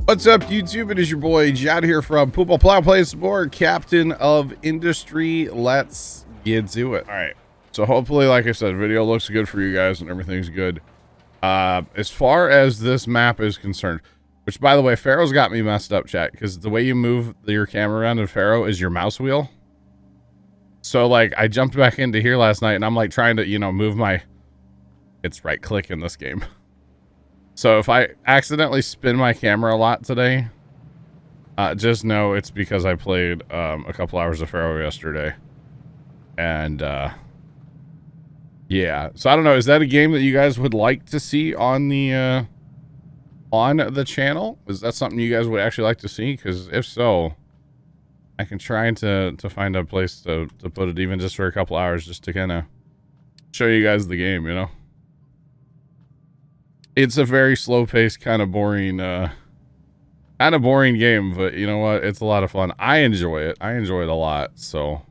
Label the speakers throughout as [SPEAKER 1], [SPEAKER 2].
[SPEAKER 1] What's up, YouTube? It is your boy Jad here from Poople Plow Plays More, Captain of Industry. Let's get to it. All right. So hopefully, like I said, video looks good for you guys and everything's good. As far as this map is concerned, which by the way, Pharaoh's got me messed up, chat, because the way you move your camera around in Pharaoh is your mouse wheel. So like I jumped back into here last night and I'm like trying to, you know, move my, it's right click in this game. So if I accidentally spin my camera a lot today, just know it's because I played a couple hours of Pharaoh yesterday. And yeah, so I don't know, is that a game that you guys would like to see on the channel? Is that something you guys would actually like to see? Because if so, I can try to find a place to put it, even just for a couple hours, just to kind of show you guys the game, you know? It's a very slow-paced, kind of boring game, but you know what? It's a lot of fun. I enjoy it. I enjoy it a lot, so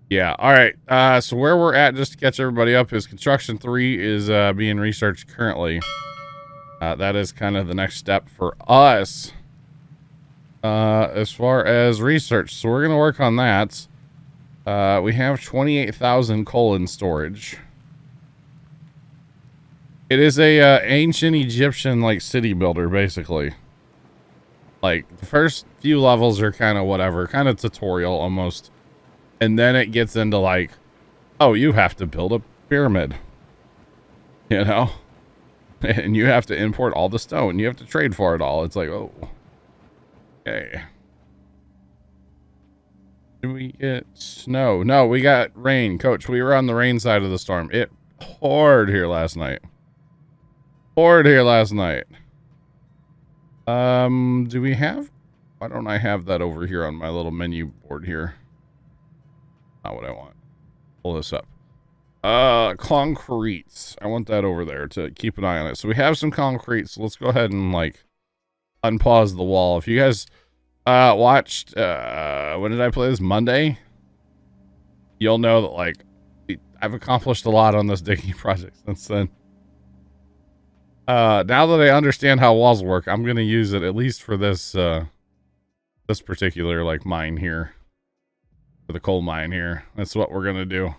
[SPEAKER 1] yeah. All right, so where we're at, just to catch everybody up, is Construction 3 is being researched currently. That is kind of the next step for us as far as research, so we're going to work on that. We have 28,000 coal in storage. It is a ancient Egyptian like city builder, basically. Like the first few levels are kind of whatever, kind of tutorial almost, and then it gets into like, oh, you have to build a pyramid, you know, and you have to import all the stone, you have to trade for it all. It's like, oh, okay. Did we get snow? No, we got rain, Coach. We were on the rain side of the storm. It poured here last night. Do we have, why don't I have that over here on my little menu board here? Not what I want. Pull this up. Concrete. I want that over there to keep an eye on it. So we have some concrete, so let's go ahead and like unpause the wall. If you guys watched when did I play this? Monday, you'll know that like I've accomplished a lot on this digging project since then. Now that I understand how walls work, I'm going to use it at least for this, this particular, like, mine here. For the coal mine here. That's what we're going to do.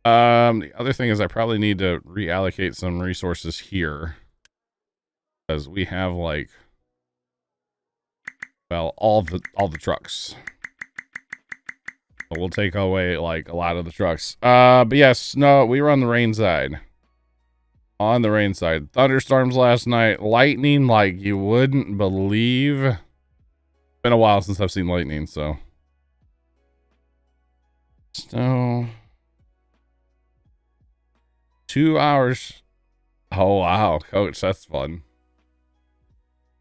[SPEAKER 1] The other thing is I probably need to reallocate some resources here. Because we have, like, well, all the trucks. So we'll take away, like, a lot of the trucks. But yes, no, we were on the rain side. On the rain side. Thunderstorms last night. Lightning like you wouldn't believe. It's been a while since I've seen lightning, so. So. 2 hours. Oh, wow. Coach, that's fun.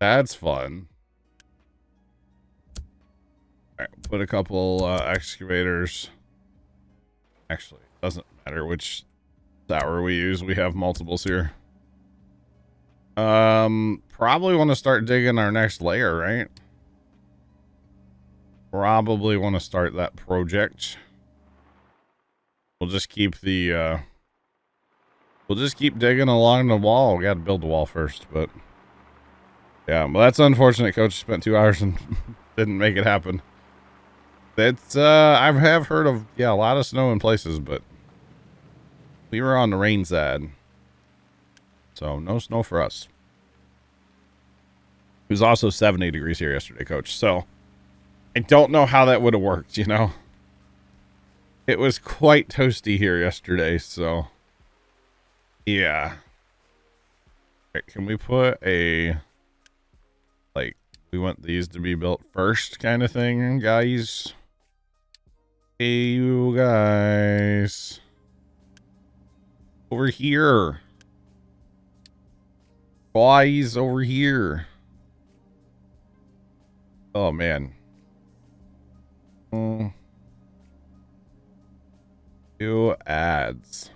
[SPEAKER 1] That's fun. Alright, put a couple excavators. Actually, it doesn't matter which tower we use. We have multiples here. Probably want to start digging our next layer, right? Probably want to start that project. We'll just keep the we'll just keep digging along the wall. We got to build the wall first, but yeah, well, that's unfortunate. Coach spent 2 hours and didn't make it happen. It's I have heard of, yeah, a lot of snow in places, but we were on the rain side, so no snow for us. It was also 70 degrees here yesterday, Coach, so I don't know how that would have worked, you know? It was quite toasty here yesterday, so yeah. Right, can we put a, like, we want these to be built first kind of thing, guys? Hey, you guys. Over here. Boys, over here. Oh, man. New ads.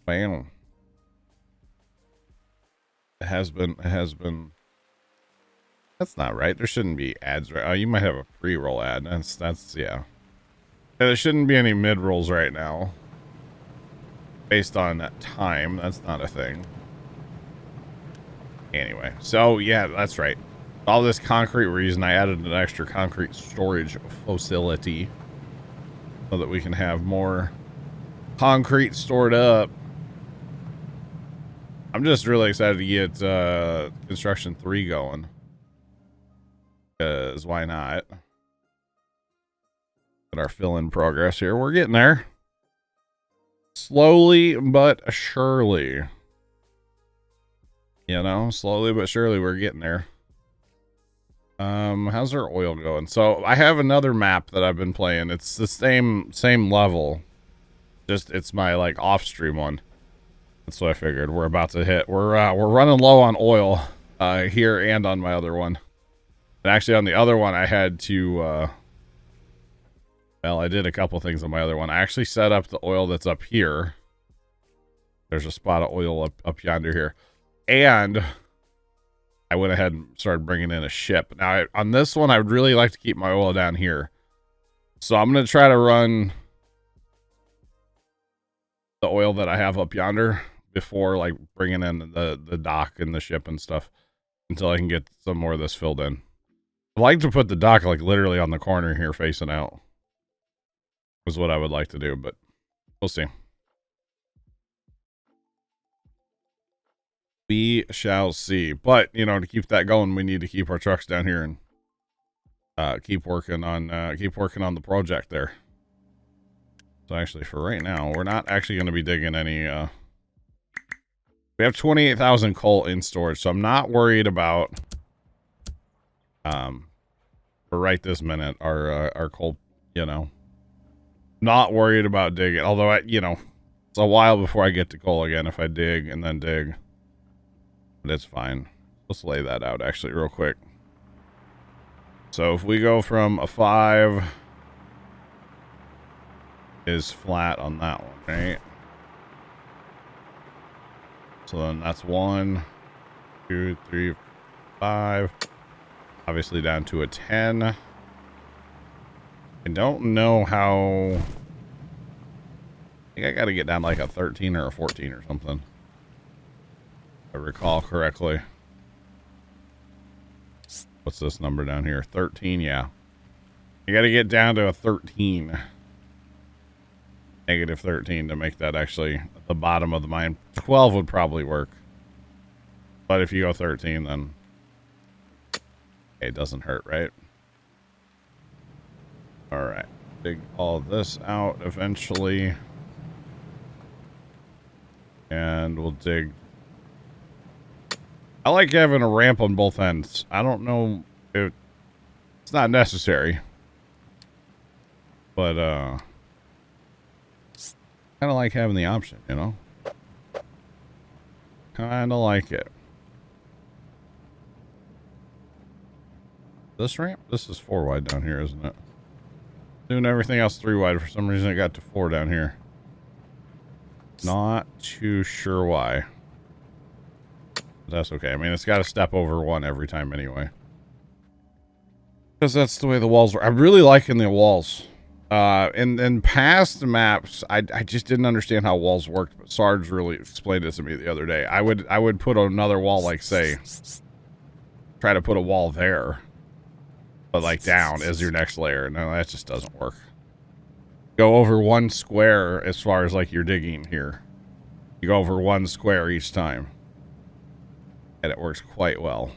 [SPEAKER 1] Wow. It has been. That's not right. There shouldn't be ads, right? Oh, you might have a pre-roll ad. That's, yeah. There shouldn't be any mid-rolls right now. Based on that time, that's not a thing. Anyway, so yeah, that's right. All this concrete we're using, I added an extra concrete storage facility so that we can have more concrete stored up. I'm just really excited to get construction 3 going. Because why not? At our fill-in progress here. We're getting there. Slowly but surely. You know, slowly but surely we're getting there. How's our oil going? So I have another map that I've been playing. It's the same level. Just it's my like off stream one. That's what I figured. We're about to hit. We're running low on oil here and on my other one. And actually on the other one I had to well, I did a couple things on my other one. I actually set up the oil that's up here. There's a spot of oil up yonder here. And I went ahead and started bringing in a ship. Now, on this one, I would really like to keep my oil down here. So I'm going to try to run the oil that I have up yonder before, like, bringing in the dock and the ship and stuff until I can get some more of this filled in. I'd like to put the dock, like, literally on the corner here facing out. Was what I would like to do, but we'll see. We shall see. But, you know, to keep that going, we need to keep our trucks down here and keep working on the project there. So actually for right now, we're not actually going to be digging any we have 28,000 coal in storage, so I'm not worried about for right this minute our coal, you know. Not worried about digging, although you know, it's a while before I get to coal again if I dig and then dig. But it's fine. Let's lay that out actually real quick. So if we go from a 5 is flat on that one, right? So then that's 1, 2, 3, 5. Obviously down to a 10. I don't know how. I think I got to get down like a 13 or a 14 or something. If I recall correctly. What's this number down here? 13, yeah. You got to get down to a 13. Negative 13 to make that actually at the bottom of the mine. 12 would probably work. But if you go 13, then it doesn't hurt, right? All right. Dig all this out eventually. And we'll dig. I like having a ramp on both ends. I don't know if it's not necessary. But, kind of like having the option, you know? Kind of like it. This ramp? This is 4 wide down here, isn't it? Doing everything else 3 wide. For some reason, it got to 4 down here. Not too sure why. But that's okay. I mean, it's got to step over 1 every time anyway. Because that's the way the walls are. I'm really liking the walls. In past maps, I just didn't understand how walls worked, but Sarge really explained it to me the other day. I would put another wall, like, say, try to put a wall there, but like down as your next layer. No, that just doesn't work. Go over 1 square as far as like you're digging here. You go over 1 square each time, and it works quite well.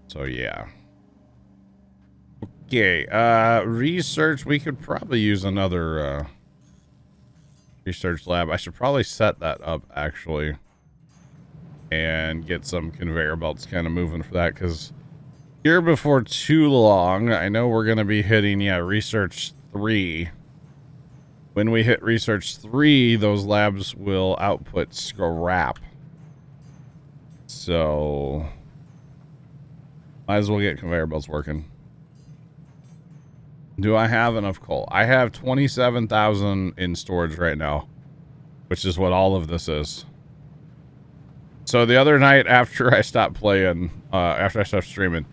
[SPEAKER 1] So yeah. Okay, research. We could probably use another research lab. I should probably set that up actually and get some conveyor belts kind of moving for that, because here before too long, I know we're going to be hitting, yeah, research 3. When we hit research 3, those labs will output scrap. So might as well get conveyor belts working. Do I have enough coal? I have 27,000 in storage right now, which is what all of this is. So the other night after I stopped playing, after I stopped streaming,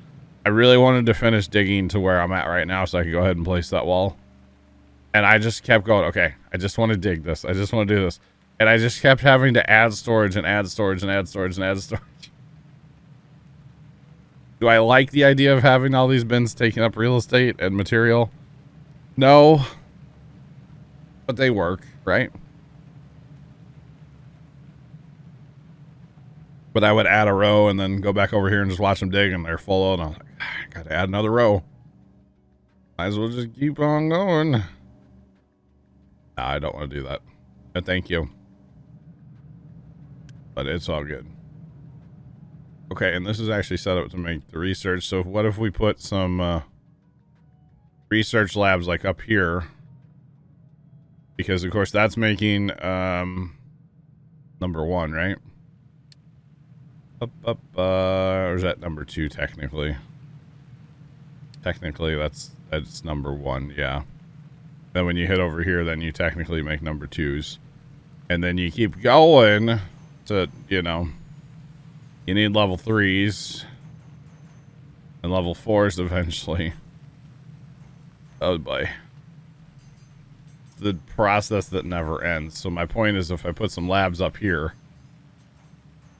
[SPEAKER 1] I really wanted to finish digging to where I'm at right now so I could go ahead and place that wall. And I just kept going, okay, I just want to dig this. I just want to do this. And I just kept having to add storage and add storage and add storage and add storage. Do I like the idea of having all these bins taking up real estate and material? No. But they work, right? But I would add a row and then go back over here and just watch them dig, and they're full. And I'm like, I gotta add another row. Might as well just keep on going. No, I don't want to do that. But thank you. But it's all good. Okay, and this is actually set up to make the research. So what if we put some research labs like up here? Because of course that's making number 1, right? Or is that number 2 technically? Technically that's number 1, yeah. Then when you hit over here, then you technically make number 2s. And then you keep going to, you know, you need level 3s and level 4s eventually. Oh boy. The process that never ends. So my point is, if I put some labs up here,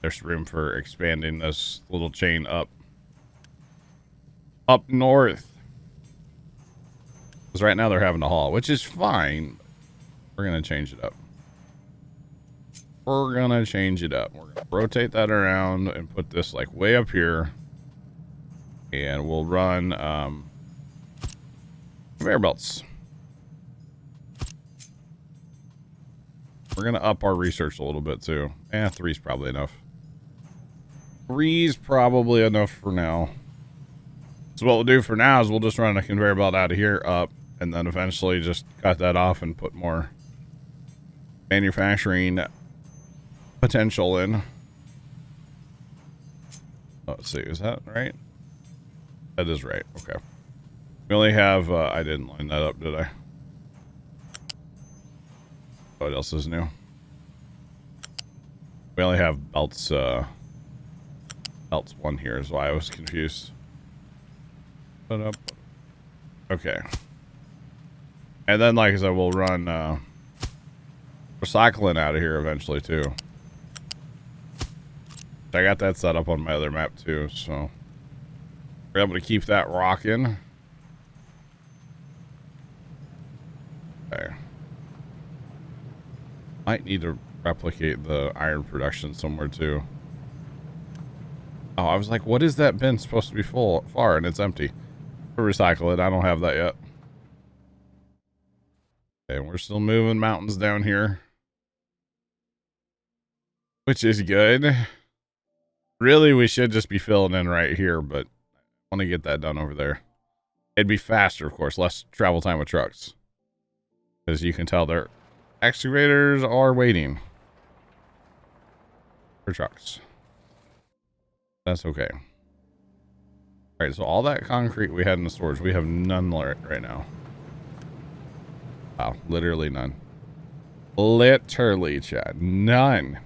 [SPEAKER 1] there's room for expanding this little chain up north. Because right now they're having to haul, which is fine. We're going to change it up. We're going to change it up. We're going to rotate that around and put this like way up here. And we'll run conveyor belts. We're going to up our research a little bit too. 3's probably enough. 3's probably enough for now. So what we'll do for now is we'll just run a conveyor belt out of here up, and then eventually just cut that off and put more manufacturing potential in. Let's see, is that right? That is right. Okay. We only have, I didn't line that up, did I? What else is new? We only have belts, belts 1 here is why I was confused. Put up. Okay. And then, like I said, we'll run, recycling out of here eventually, too. I got that set up on my other map, too, so we're able to keep that rocking. Okay. Might need to replicate the iron production somewhere, too. Oh, I was like, what is that bin supposed to be full far? And it's empty. We'll recycle it. I don't have that yet. Okay, we're still moving mountains down here, which is good. Really, we should just be filling in right here, but I want to get that done over there. It'd be faster, of course, less travel time with trucks. As you can tell, their excavators are waiting for trucks. That's okay. All right, so all that concrete we had in the storage, we have none right now. Wow, literally none. Literally, Chad, none.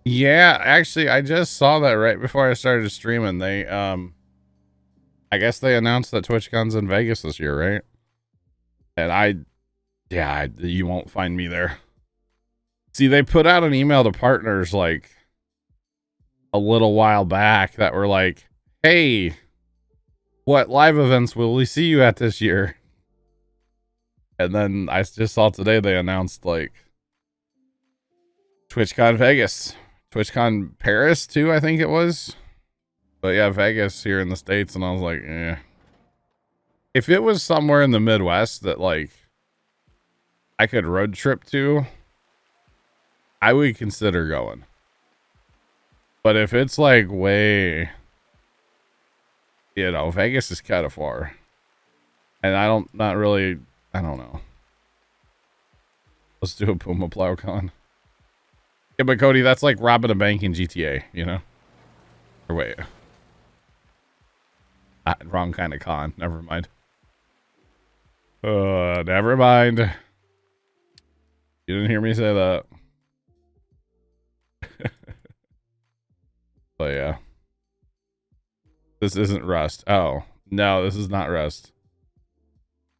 [SPEAKER 1] Yeah, actually, I just saw that right before I started streaming. They, I guess they announced that TwitchCon's in Vegas this year, right? And you won't find me there. See, they put out an email to partners like a little while back that were like, hey, what live events will we see you at this year? And then I just saw today they announced like TwitchCon Vegas. TwitchCon Paris too, I think it was. But yeah, Vegas here in the States, and I was like, eh. If it was somewhere in the Midwest that like I could road trip to, I would consider going. But if it's like way, you know, Vegas is kind of far. And I don't know. Let's do a Puma PlowCon. Yeah, but Cody, that's like robbing a bank in GTA, you know? Or wait. Wrong kind of con. Never mind. Never mind. You didn't hear me say that. But yeah. This isn't Rust. Oh, no, this is not Rust.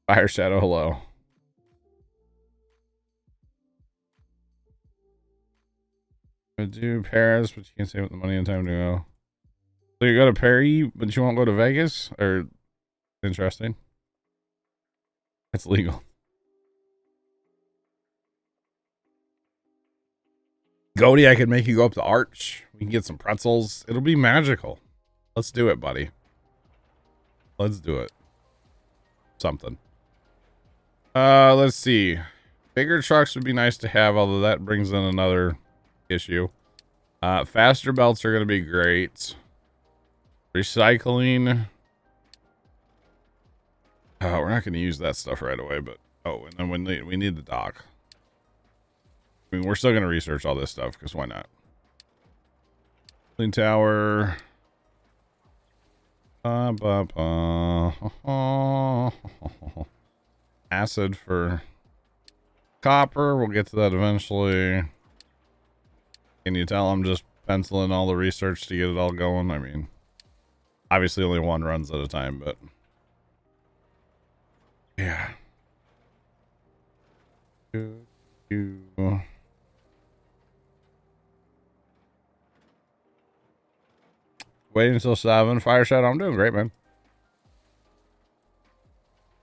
[SPEAKER 1] Fire Shadow, hello. I do Paris, but you can't save up the money in time to go. So you go to Paris, but you won't go to Vegas? Or interesting. It's legal. Goldie, I could make you go up the arch. We can get some pretzels. It'll be magical. Let's do it, buddy. Let's do it. Something. Let's see. Bigger trucks would be nice to have, although that brings in another issue. Faster belts are going to be great. Recycling. We're not going to use that stuff right away, but and then we need the dock. I mean, we're still going to research all this stuff because why not? Clean tower. Acid for copper. We'll get to that eventually. Can you tell I'm just penciling all the research to get it all going? I mean, obviously only one runs at a time, but yeah. Waiting until 7. Fire Shadow, I'm doing great, man.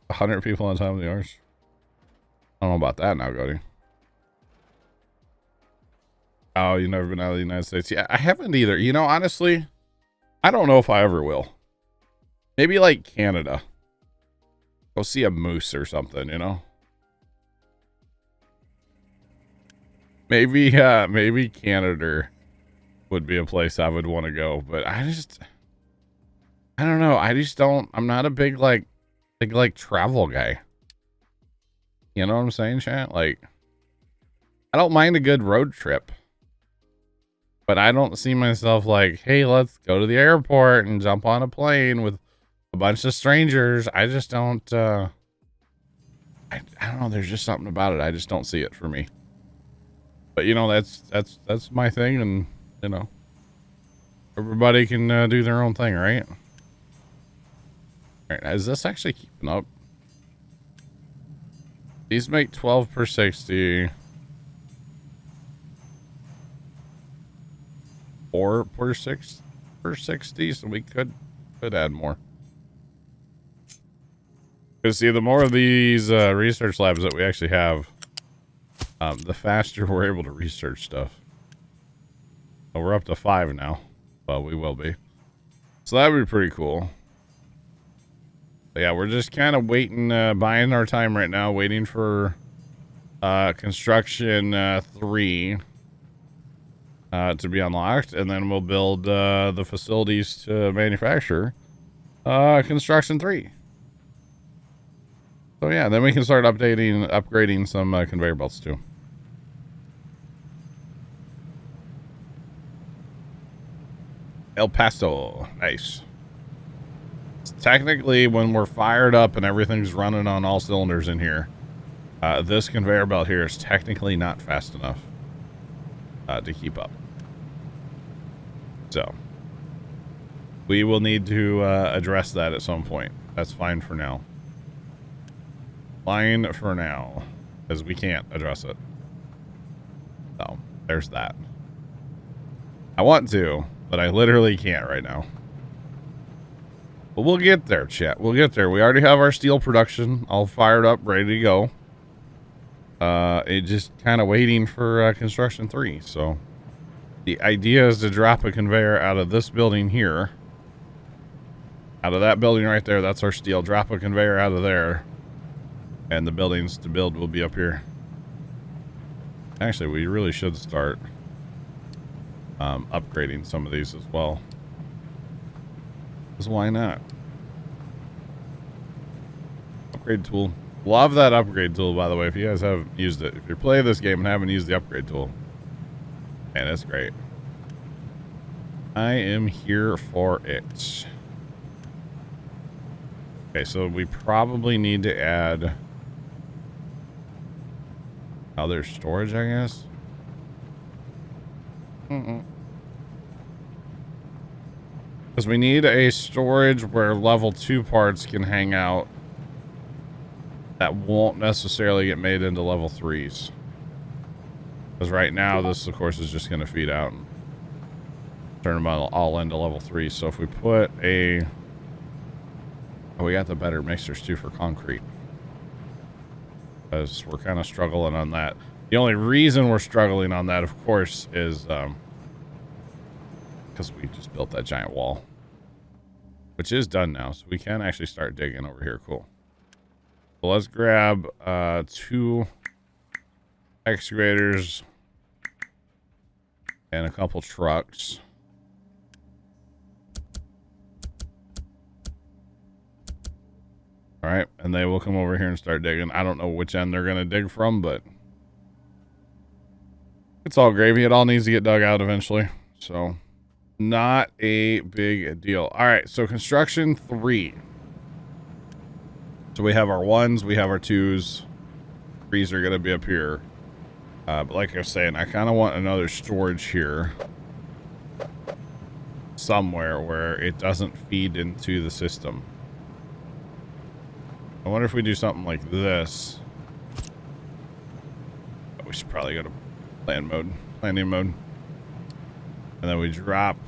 [SPEAKER 1] 100 people on time of the arch. I don't know about that now, Cody. Oh, you've never been out of the United States? Yeah, I haven't either. You know, honestly, I don't know if I ever will. Maybe like Canada. Go see a moose or something, you know? Maybe Canada would be a place I would want to go, but I don't know. I'm not a big travel guy. You know what I'm saying, chat? Like, I don't mind a good road trip, but I don't see myself like, hey, let's go to the airport and jump on a plane with a bunch of strangers. I just don't, I don't know. There's just something about it. I just don't see it for me. But you know, that's my thing, and you know, everybody can do their own thing, right? All right, is this actually keeping up? These make 12 per 60. 4 per 60, so we could add more. Because see, the more of these research labs that we actually have, the faster we're able to research stuff. So we're up to 5 now. Well, we will be. So that would be pretty cool. But yeah, we're just kind of waiting, buying our time right now, waiting for construction 3 to be unlocked, and then we'll build the facilities to manufacture construction 3. So yeah, then we can start upgrading some conveyor belts too. El Paso, nice. Technically, when we're fired up and everything's running on all cylinders in here, this conveyor belt here is technically not fast enough to keep up. So we will need to address that at some point. That's fine for now. Fine for now, because we can't address it. So there's that. I want to, but I literally can't right now. But we'll get there, chat. We'll get there. We already have our steel production all fired up, ready to go. It's just kind of waiting for construction 3. So the idea is to drop a conveyor out of this building here. Out of that building right there, that's our steel. Drop a conveyor out of there. And the buildings to build will be up here. Actually, we really should start upgrading some of these as well. Because why not? Upgrade tool. Love that upgrade tool, by the way, if you guys haven't used it. If you're playing this game and haven't used the upgrade tool, man, it's great. I am here for it. Okay, so we probably need to add other storage, I guess. Because we need a storage where level 2 parts can hang out that won't necessarily get made into level 3s. Because right now, this, of course, is just going to feed out and turn them all into level 3. So if we put a... Oh, we got the better mixers, too, for concrete. Because we're kind of struggling on that. The only reason we're struggling on that, of course, is because we just built that giant wall. Which is done now, so we can actually start digging over here. Cool. So let's grab 2 excavators and a couple trucks. All right, and they will come over here and start digging. I don't know which end they're going to dig from, but it's all gravy. It all needs to get dug out eventually, so not a big deal. All right, so construction 3. So we have our 1s, we have our 2s. 3s are going to be up here. But like I was saying, I kind of want another storage here somewhere where it doesn't feed into the system. I wonder if we do something like this. But we should probably go to planning mode. And then we drop,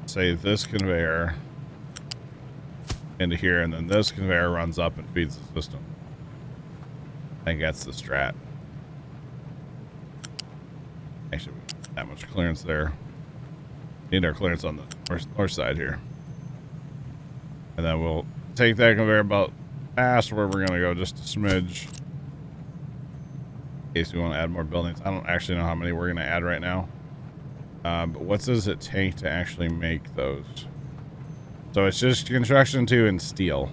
[SPEAKER 1] say, this conveyor into here, and then this conveyor runs up and feeds the system. I think that's the strat. Actually, that much clearance there. Need our clearance on the north side here. And then we'll take that conveyor belt past where we're going to go just a smidge. In case we want to add more buildings. I don't actually know how many we're going to add right now. But what does it take to actually make those? So it's just construction 2 and steel.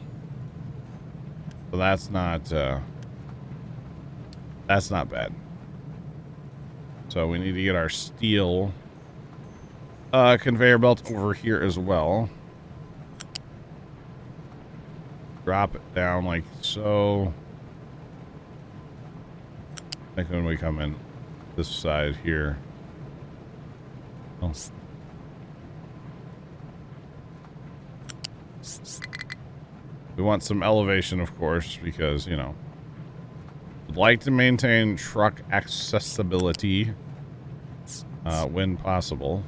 [SPEAKER 1] So that's not bad. So we need to get our steel conveyor belt over here as well. Drop it down like so. I think when we come in this side here. Oh. We want some elevation, of course, because, you know, we'd like to maintain truck accessibility when possible.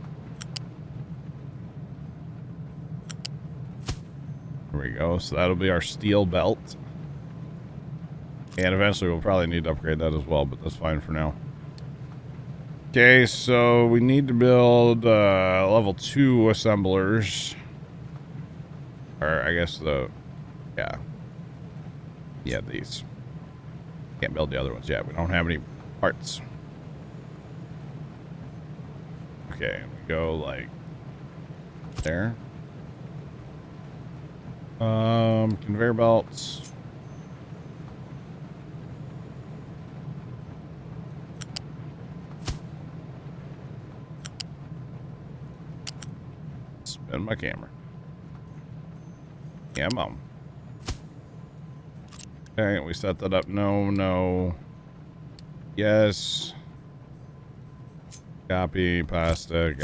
[SPEAKER 1] There we go. So that'll be our steel belt. And eventually we'll probably need to upgrade that as well, but that's fine for now. Okay, so we need to build level 2 assemblers. Or I guess yeah, these. Can't build the other ones yet. We don't have any parts. Okay, we go like there. Conveyor belts. Spin my camera. Yeah, Mom. Okay, we set that up. No. Yes. Copy pasta.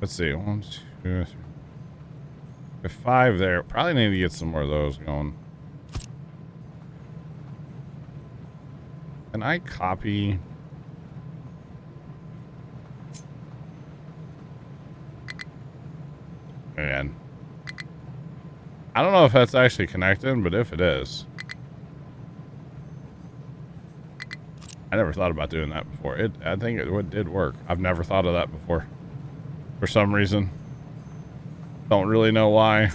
[SPEAKER 1] Let's see. 1, 2, 3. 5 there. Probably need to get some more of those going. Can I copy? Man. I don't know if that's actually connected, but if it is. I never thought about doing that before. I think it did work. I've never thought of that before. For some reason. Don't really know why.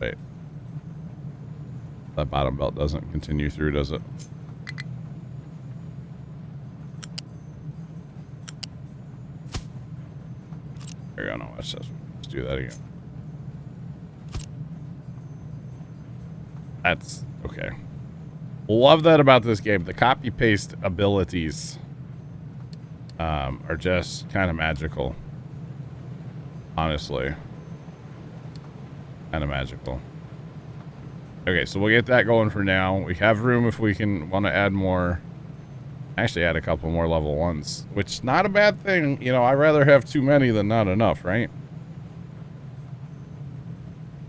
[SPEAKER 1] Wait. That bottom belt doesn't continue through, does it? There you go. No, let's do that again. That's okay. Love that about this game. The copy paste abilities are just kind of magical. Honestly. Kind of magical. Okay, so we'll get that going for now. We have room if we want to add more. Actually add a couple more level 1s, which not a bad thing. You know, I'd rather have too many than not enough, right?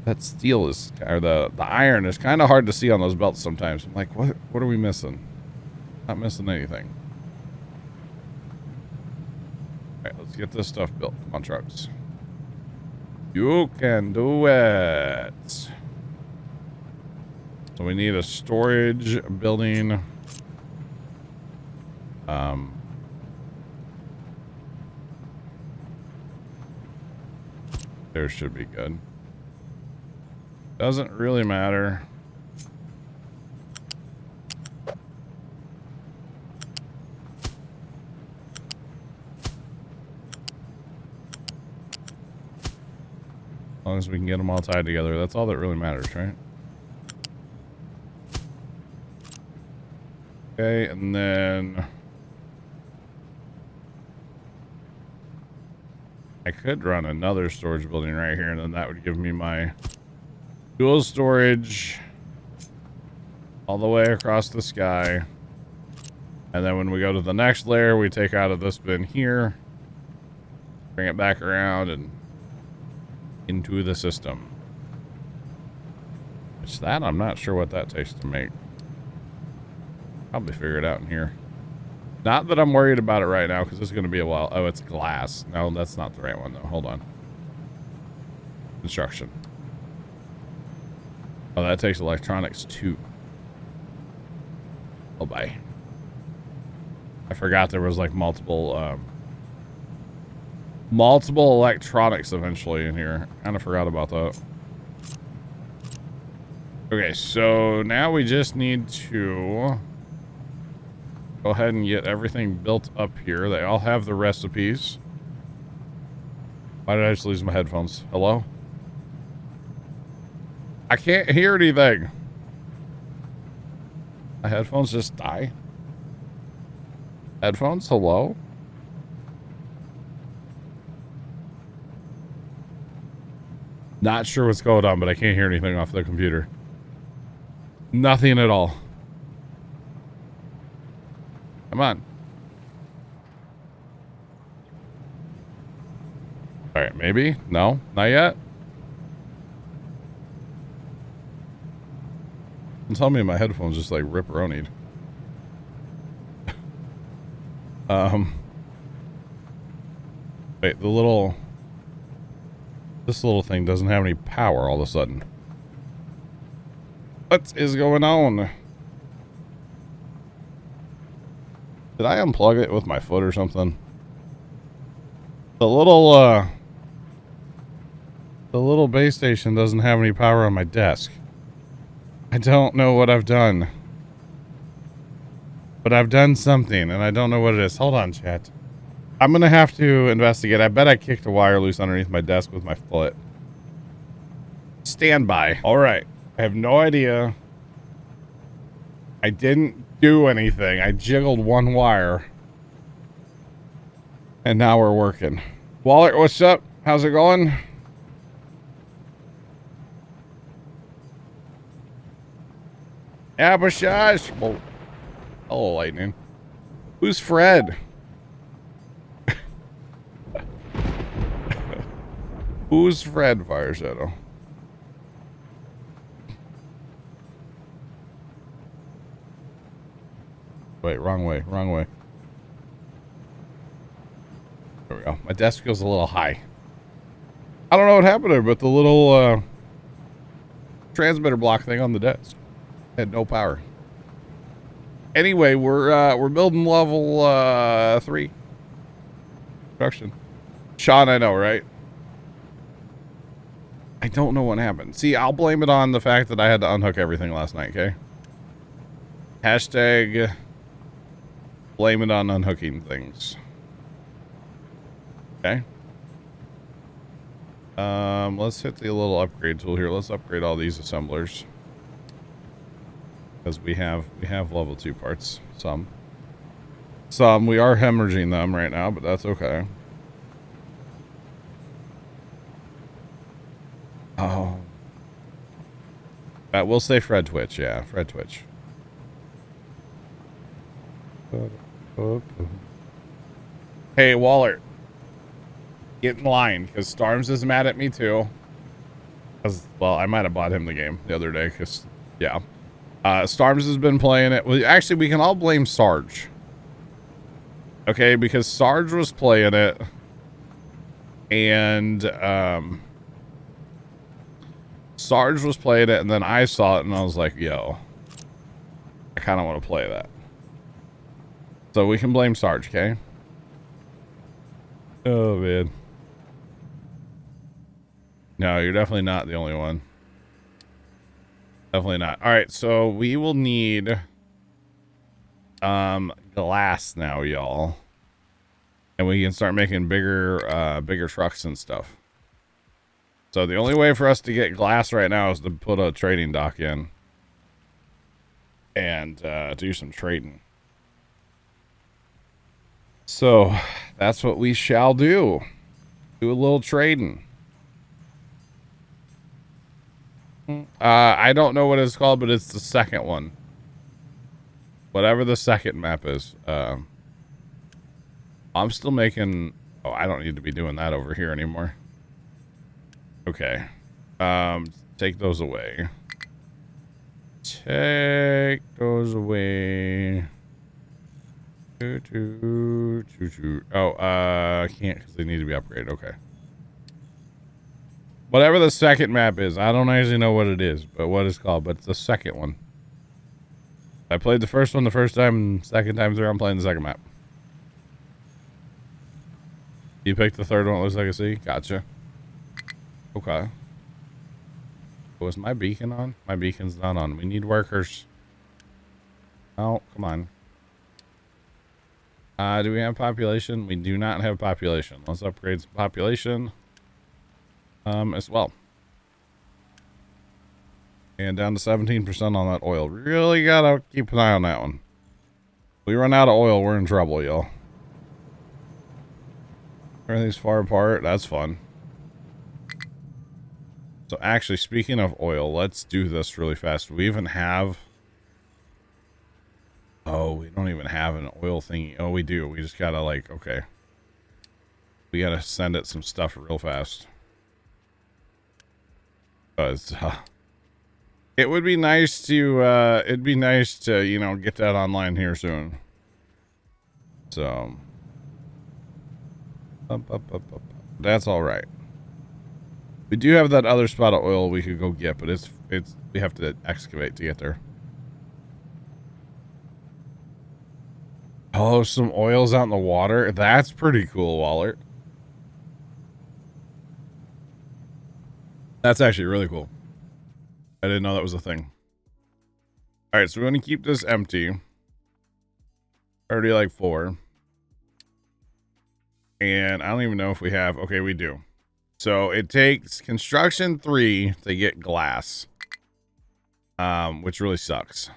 [SPEAKER 1] That steel is, or the iron is kind of hard to see on those belts sometimes. I'm like, what are we missing? Not missing anything. All right, let's get this stuff built. Come on, trucks. You can do it. So we need a storage building. There should be good. Doesn't really matter. As long as we can get them all tied together, that's all that really matters, right? Okay, and then I could run another storage building right here, and then that would give me my dual storage all the way across the sky. And then when we go to the next layer, we take out of this bin here, bring it back around and into the system. Which that, I'm not sure what that takes to make. Probably figure it out in here. Not that I'm worried about it right now, because it's going to be a while. Oh, it's glass. No, that's not the right one, though. Hold on. Construction. Oh, that takes electronics, too. Oh, bye. I forgot there was, like, multiple electronics eventually in here. Kind of forgot about that. Okay, so now we just need to go ahead and get everything built up here. They all have the recipes. Why did I just lose my headphones? Hello? I can't hear anything. My headphones just die. Headphones? Hello? Not sure what's going on, but I can't hear anything off the computer. Nothing at all. Come on. All right, maybe? No, not yet. Don't tell me my headphones just like rip-ronied. Wait, this little thing doesn't have any power all of a sudden. What is going on? Did I unplug it with my foot or something? The little base station doesn't have any power on my desk. I don't know what I've done. But I've done something, and I don't know what it is. Hold on, chat. I'm gonna have to investigate. I bet I kicked a wire loose underneath my desk with my foot. Stand by. All right. I have no idea. I didn't do anything. I jiggled one wire. And now we're working. Waller, what's up? How's it going? Abashash. Whoa. Hello, Lightning. Who's Fred? Who's Fred, Fire Shadow? Wait, wrong way, wrong way. There we go. My desk feels a little high. I don't know what happened there, but the little transmitter block thing on the desk had no power. Anyway, we're building level 3 construction. Sean, I know, right? I don't know what happened. See, I'll blame it on the fact that I had to unhook everything last night, okay? Hashtag blame it on unhooking things. Okay. Let's hit the little upgrade tool here. Let's upgrade all these assemblers. Because we have level 2 parts. Some. We are hemorrhaging them right now, but that's okay. Oh. We'll say Fred Twitch, yeah. Fred Twitch. Hey, Waller. Get in line, because Storms is mad at me, too. Because Well, I might have bought him the game the other day because, yeah. Storms has been playing it. Well, actually, we can all blame Sarge. Okay, because Sarge was playing it. And, Sarge was playing it, and then I saw it, and I was like, yo, I kind of want to play that. So we can blame Sarge, okay? Oh, man. No, you're definitely not the only one. Definitely not. All right, so we will need glass now, y'all. And we can start making bigger trucks and stuff. So the only way for us to get glass right now is to put a trading dock in. And do some trading. So that's what we shall do. Do a little trading. I don't know what it's called, but it's the second one. Whatever the second map is. I'm still making... Oh, I don't need to be doing that over here anymore. Okay. Take those away. Take those away. Oh, I can't because they need to be upgraded. Okay. Whatever the second map is, I don't actually know what it is, but what it's called, but it's the second one. I played the first one the first time, second time through, I'm playing the second map. You picked the third one, it looks like a C? Gotcha. Okay. Was my beacon on? My beacon's not on. We need workers. Oh, come on. Do we have population? We do not have population. Let's upgrade some population. As well. And down to 17% on that oil. Really gotta keep an eye on that one. If we run out of oil, we're in trouble, y'all. Everything's far apart. That's fun. So actually, speaking of oil, let's do this really fast. Do we even have... Oh, we don't even have an oil thingy. Oh, we do. We just gotta, like, okay. We gotta send it some stuff real fast. Because, it would be nice to, it'd be nice to, you know, get that online here soon. So. That's alright. We do have that other spot of oil we could go get, but we have to excavate to get there. Oh, some oil's out in the water. That's pretty cool, Waller. That's actually really cool. I didn't know that was a thing. All right, so we're going to keep this empty. Already like 4. And I don't even know if we have... Okay, we do. So it takes construction 3 to get glass. Which really sucks.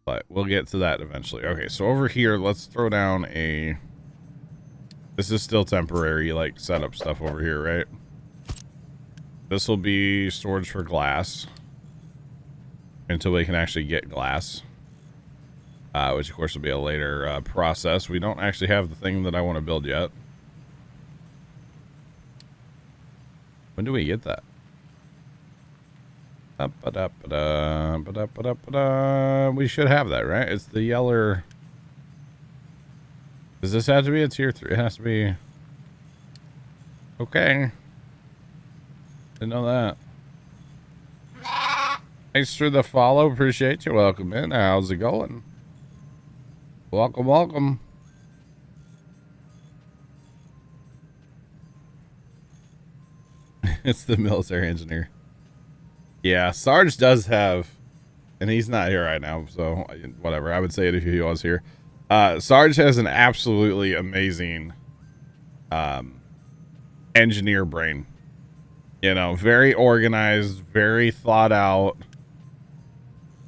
[SPEAKER 1] But we'll get to that eventually. Okay, so over here, let's throw down a... This is still temporary, like, setup stuff over here, right? This will be storage for glass. Until we can actually get glass. Which, of course, will be a later process. We don't actually have the thing that I want to build yet. When do we get that? We should have that, right? It's the yeller. Does this have to be a tier 3? It has to be. Okay. Didn't know that. Thanks for the follow. Appreciate you. Welcome in. How's it going? Welcome, welcome. It's the military engineer. Yeah, Sarge does have, and he's not here right now, so whatever. I would say it if he was here. Sarge has an absolutely amazing engineer brain. You know, very organized, very thought out.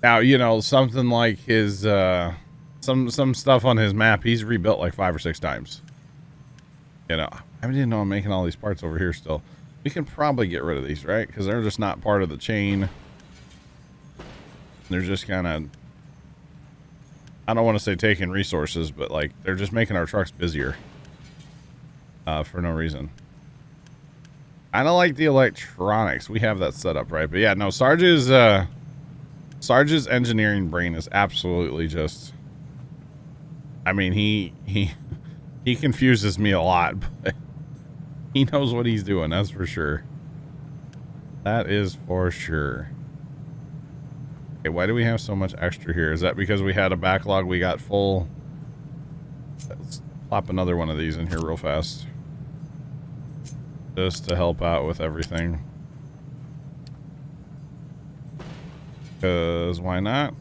[SPEAKER 1] Now, you know, something like his, some stuff on his map, he's rebuilt like 5 or 6 times. You know, I didn't know I'm making all these parts over here still. We can probably get rid of these, right? Because they're just not part of the chain. They're just kind of... I don't want to say taking resources, but like they're just making our trucks busier. For no reason. I don't like the electronics. We have that set up, right? But yeah, no, Sarge's engineering brain is absolutely just, I mean, he confuses me a lot, but he knows what he's doing, that's for sure. That is for sure. Okay, why do we have so much extra here? Is that because we had a backlog we got full? Let's plop another one of these in here real fast. Just to help out with everything. Because why not?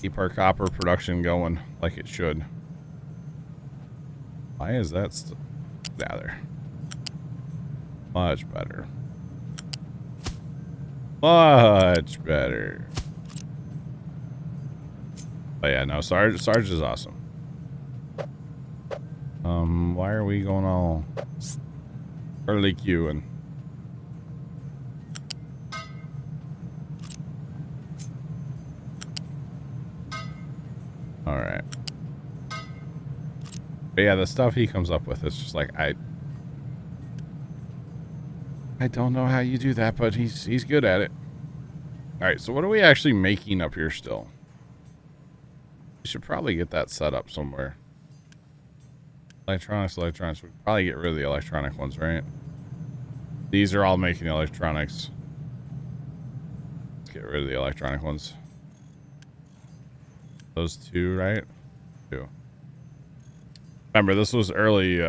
[SPEAKER 1] Keep our copper production going like it should. Why is that yeah, there? Much better. Much better. But yeah, no, Sarge is awesome. Why are we going all early queuing? All right. But yeah, the stuff he comes up with, it's just like I don't know how you do that, but he's good at it. All right, so what are we actually making up here still? We should probably get that set up somewhere. Electronics. We could probably get rid of the electronic ones, right? These are all making electronics. Let's get rid of the electronic ones. Those two, right? Two. Remember, this was early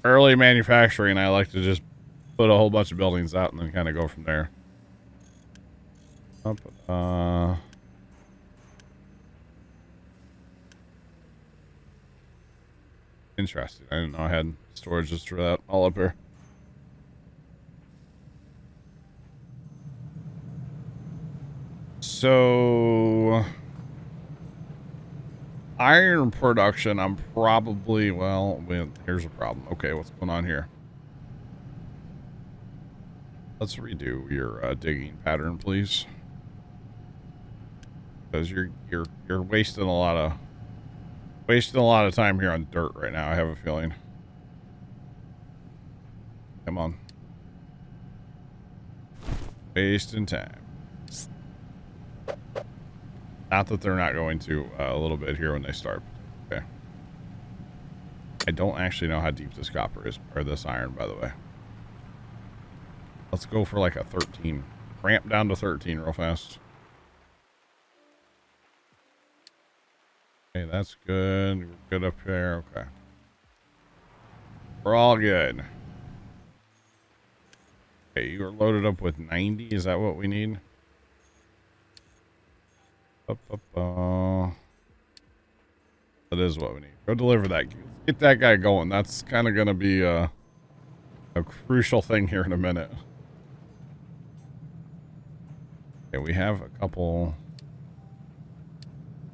[SPEAKER 1] manufacturing. I like to just put a whole bunch of buildings out and then kind of go from there. Interesting. I didn't know I had storage just for that all up here. So iron production, I'm probably, well, here's a problem. Okay, what's going on here? Let's redo your digging pattern, please. Because you're wasting a lot of time here on dirt right now, I have a feeling. Come on. Wasting time. Not that they're not going to a little bit here when they start. Okay. I don't actually know how deep this copper is, or this iron, by the way. Let's go for like a 13. Ramp down to 13 real fast. Okay, that's good. We're good up there. Okay. We're all good. Okay, you are loaded up with 90. Is that what we need? That is what we need. Go deliver that. Get that guy going. That's kind of going to be a crucial thing here in a minute. Okay, we have a couple.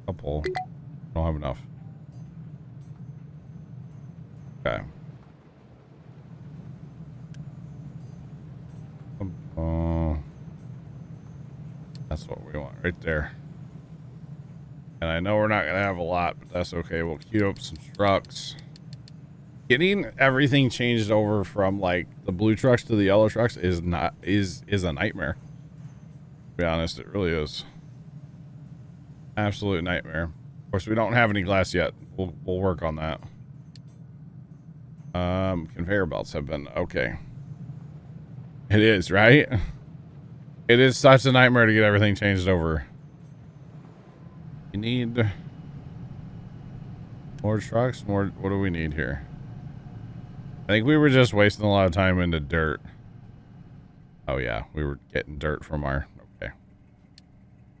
[SPEAKER 1] Don't have enough. Okay. That's what we want right there. And I know we're not going to have a lot, but that's okay. We'll queue up some trucks. Getting everything changed over from like the blue trucks to the yellow trucks is a nightmare. To be honest, it really is. Absolute nightmare. Of course, we don't have any glass yet. We'll work on that. Conveyor belts have been okay. It is, right? It is such a nightmare to get everything changed over. You need more trucks, more. What do we need here? I think we were just wasting a lot of time into dirt. Oh yeah, we were getting dirt from our, okay,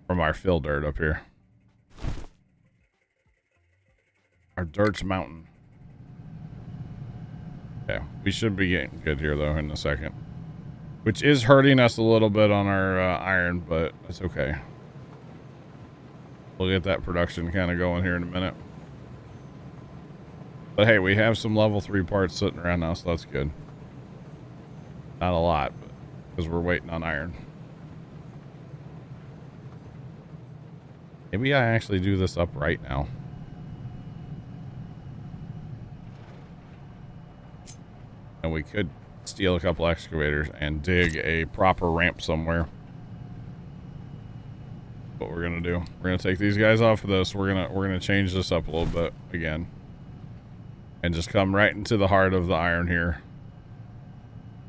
[SPEAKER 1] from our fill dirt up here. Our dirt's mountain. Okay, we should be getting good here though in a second. Which is hurting us a little bit on our iron, but that's okay. We'll get that production kind of going here in a minute. But hey, we have some level 3 parts sitting around now, so that's good. Not a lot, but because we're waiting on iron. Maybe I actually do this up right now. And we could steal a couple excavators and dig a proper ramp somewhere. What we're gonna do, we're gonna take these guys off of this. We're gonna change this up a little bit again, and just come right into the heart of the iron here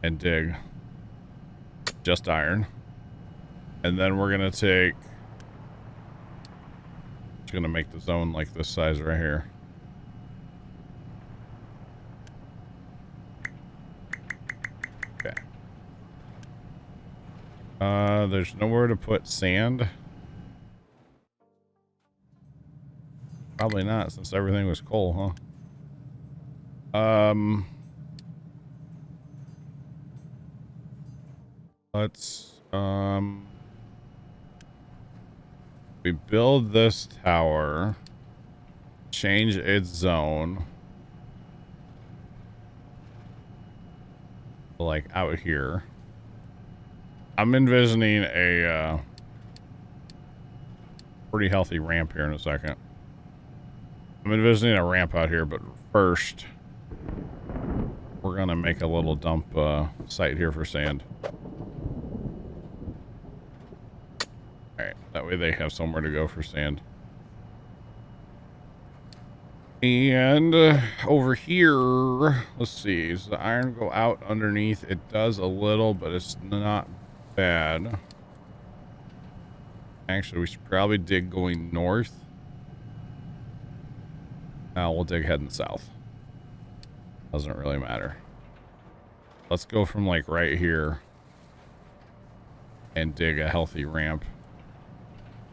[SPEAKER 1] and dig just iron. And then we're gonna take, just gonna make the zone like this size right here. Okay. There's nowhere to put sand. Probably not, since everything was coal, huh? Let's, we build this tower, change its zone, like out here. I'm envisioning a, pretty healthy ramp here in a second. I'm envisioning a ramp out here, but first, we're gonna make a little dump site here for sand. Alright, that way they have somewhere to go for sand. And over here, let's see, does the iron go out underneath? It does a little, but it's not bad. Actually, we should probably dig going north. Now we'll dig heading south. Doesn't really matter. Let's go from like right here and dig a healthy ramp.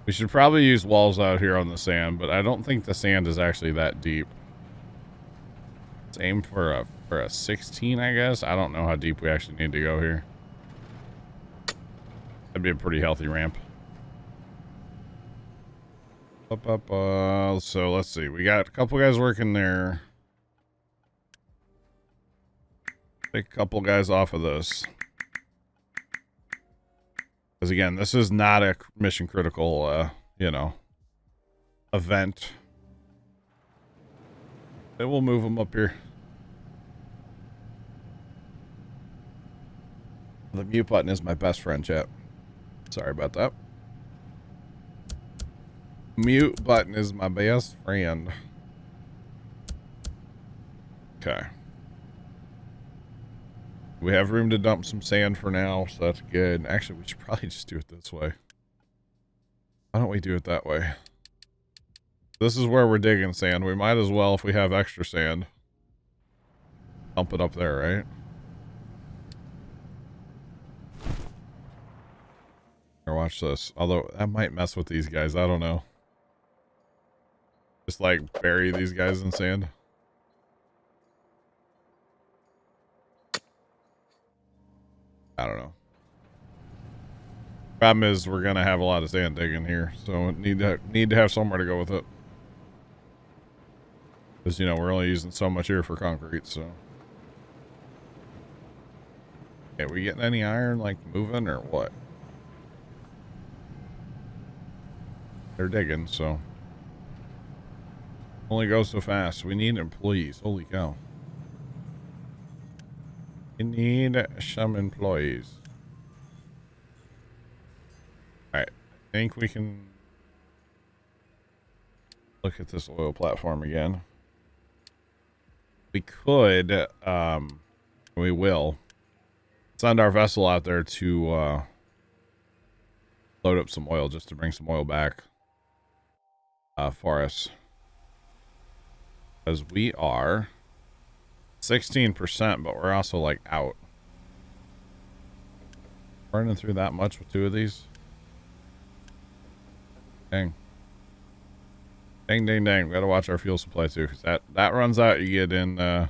[SPEAKER 1] We should probably use walls out here on the sand, but I don't think the sand is actually that deep. Let's aim for a 16, I guess. I don't know how deep we actually need to go here. That'd be a pretty healthy ramp. So let's see. We got a couple guys working there. Take a couple guys off of this. Because again, this is not a mission critical, you know, event. Then we'll move them up here. The mute button is my best friend, chat. Sorry about that. Mute button is my best friend. Okay. We have room to dump some sand for now, so that's good. Actually, we should probably just do it this way. Why don't we do it that way? This is where we're digging sand. We might as well, if we have extra sand, dump it up there, right? Here, watch this. Although, that might mess with these guys. I don't know. Just like bury these guys in sand. I don't know. Problem is we're gonna have a lot of sand digging here, so need to have somewhere to go with it. Because, you know, we're only using so much here for concrete, so. Okay, we getting any iron like moving or what? They're digging, so. Only goes so fast. We need employees. Holy cow. We need some employees. Alright. I think we can look at this oil platform again. We could, we will send our vessel out there to load up some oil, just to bring some oil back for us. Because we are 16%, but we're also like out. Burning through that much with two of these. Dang. Dang, dang, dang. We gotta watch our fuel supply too, because that runs out, you get in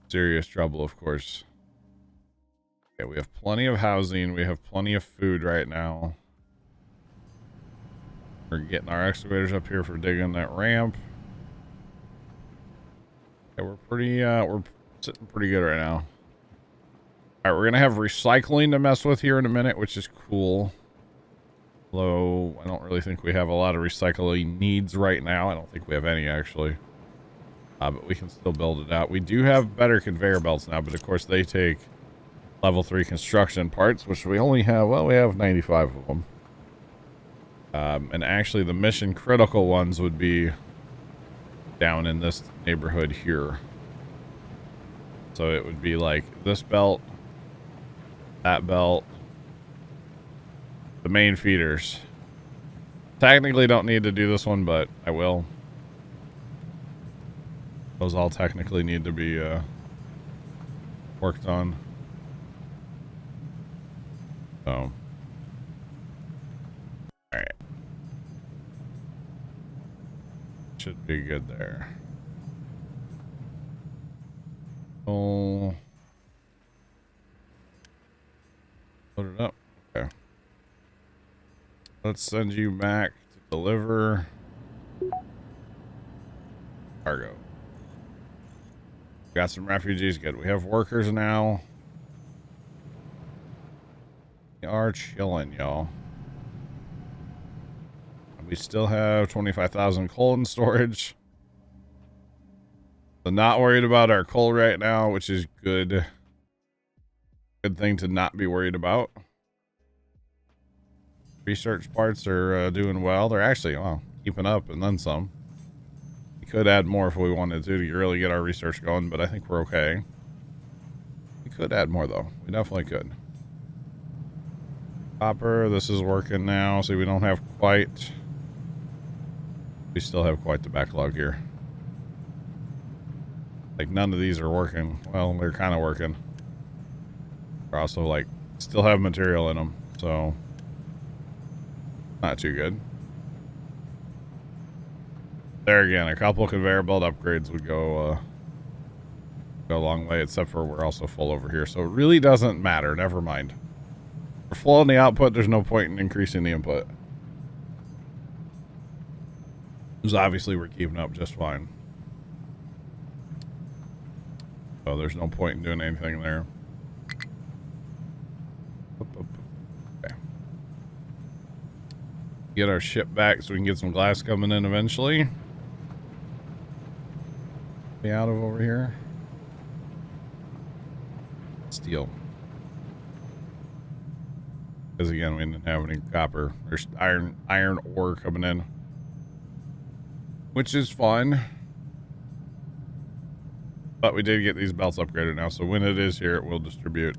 [SPEAKER 1] serious trouble, of course. Okay, we have plenty of housing. We have plenty of food right now. We're getting our excavators up here for digging that ramp. Okay, we're sitting pretty good right now. All right, we're gonna have recycling to mess with here in a minute, which is cool. Although I don't really think we have a lot of recycling needs right now. I don't think we have any, actually. But we can still build it out. We do have better conveyor belts now, but of course they take level 3 construction parts, which we only have, well, we have 95 of them. And actually the mission critical ones would be down in this neighborhood here. So it would be like this belt, that belt, the main feeders. Technically don't need to do this one, but I will. Those all technically need to be worked on. So, alright. Should be good there. Oh, load it up. Okay. Let's send you back to deliver cargo. Got some refugees. Good. We have workers now. We are chilling, y'all. We still have 25,000 coal in storage. So not worried about our coal right now, which is good. Good thing to not be worried about. Research parts are doing well. They're actually, well, keeping up and then some. We could add more if we wanted to really get our research going, but I think we're okay. We could add more though. We definitely could. Copper, this is working now, so we don't have quite... We still have quite the backlog here. Like, none of these are working. Well, they're kind of working. They're also, like, still have material in them, so... Not too good. There again, a couple conveyor belt upgrades would go a long way, except for we're also full over here, so it really doesn't matter. Never mind. We're full on the output, there's no point in increasing the input. Because obviously we're keeping up just fine. So there's no point in doing anything there. Okay. Get our ship back so we can get some glass coming in eventually. Be out of over here. Steel. Because again, we didn't have any copper. There's iron ore coming in. Which is fun. But we did get these belts upgraded now, so when it is here, it will distribute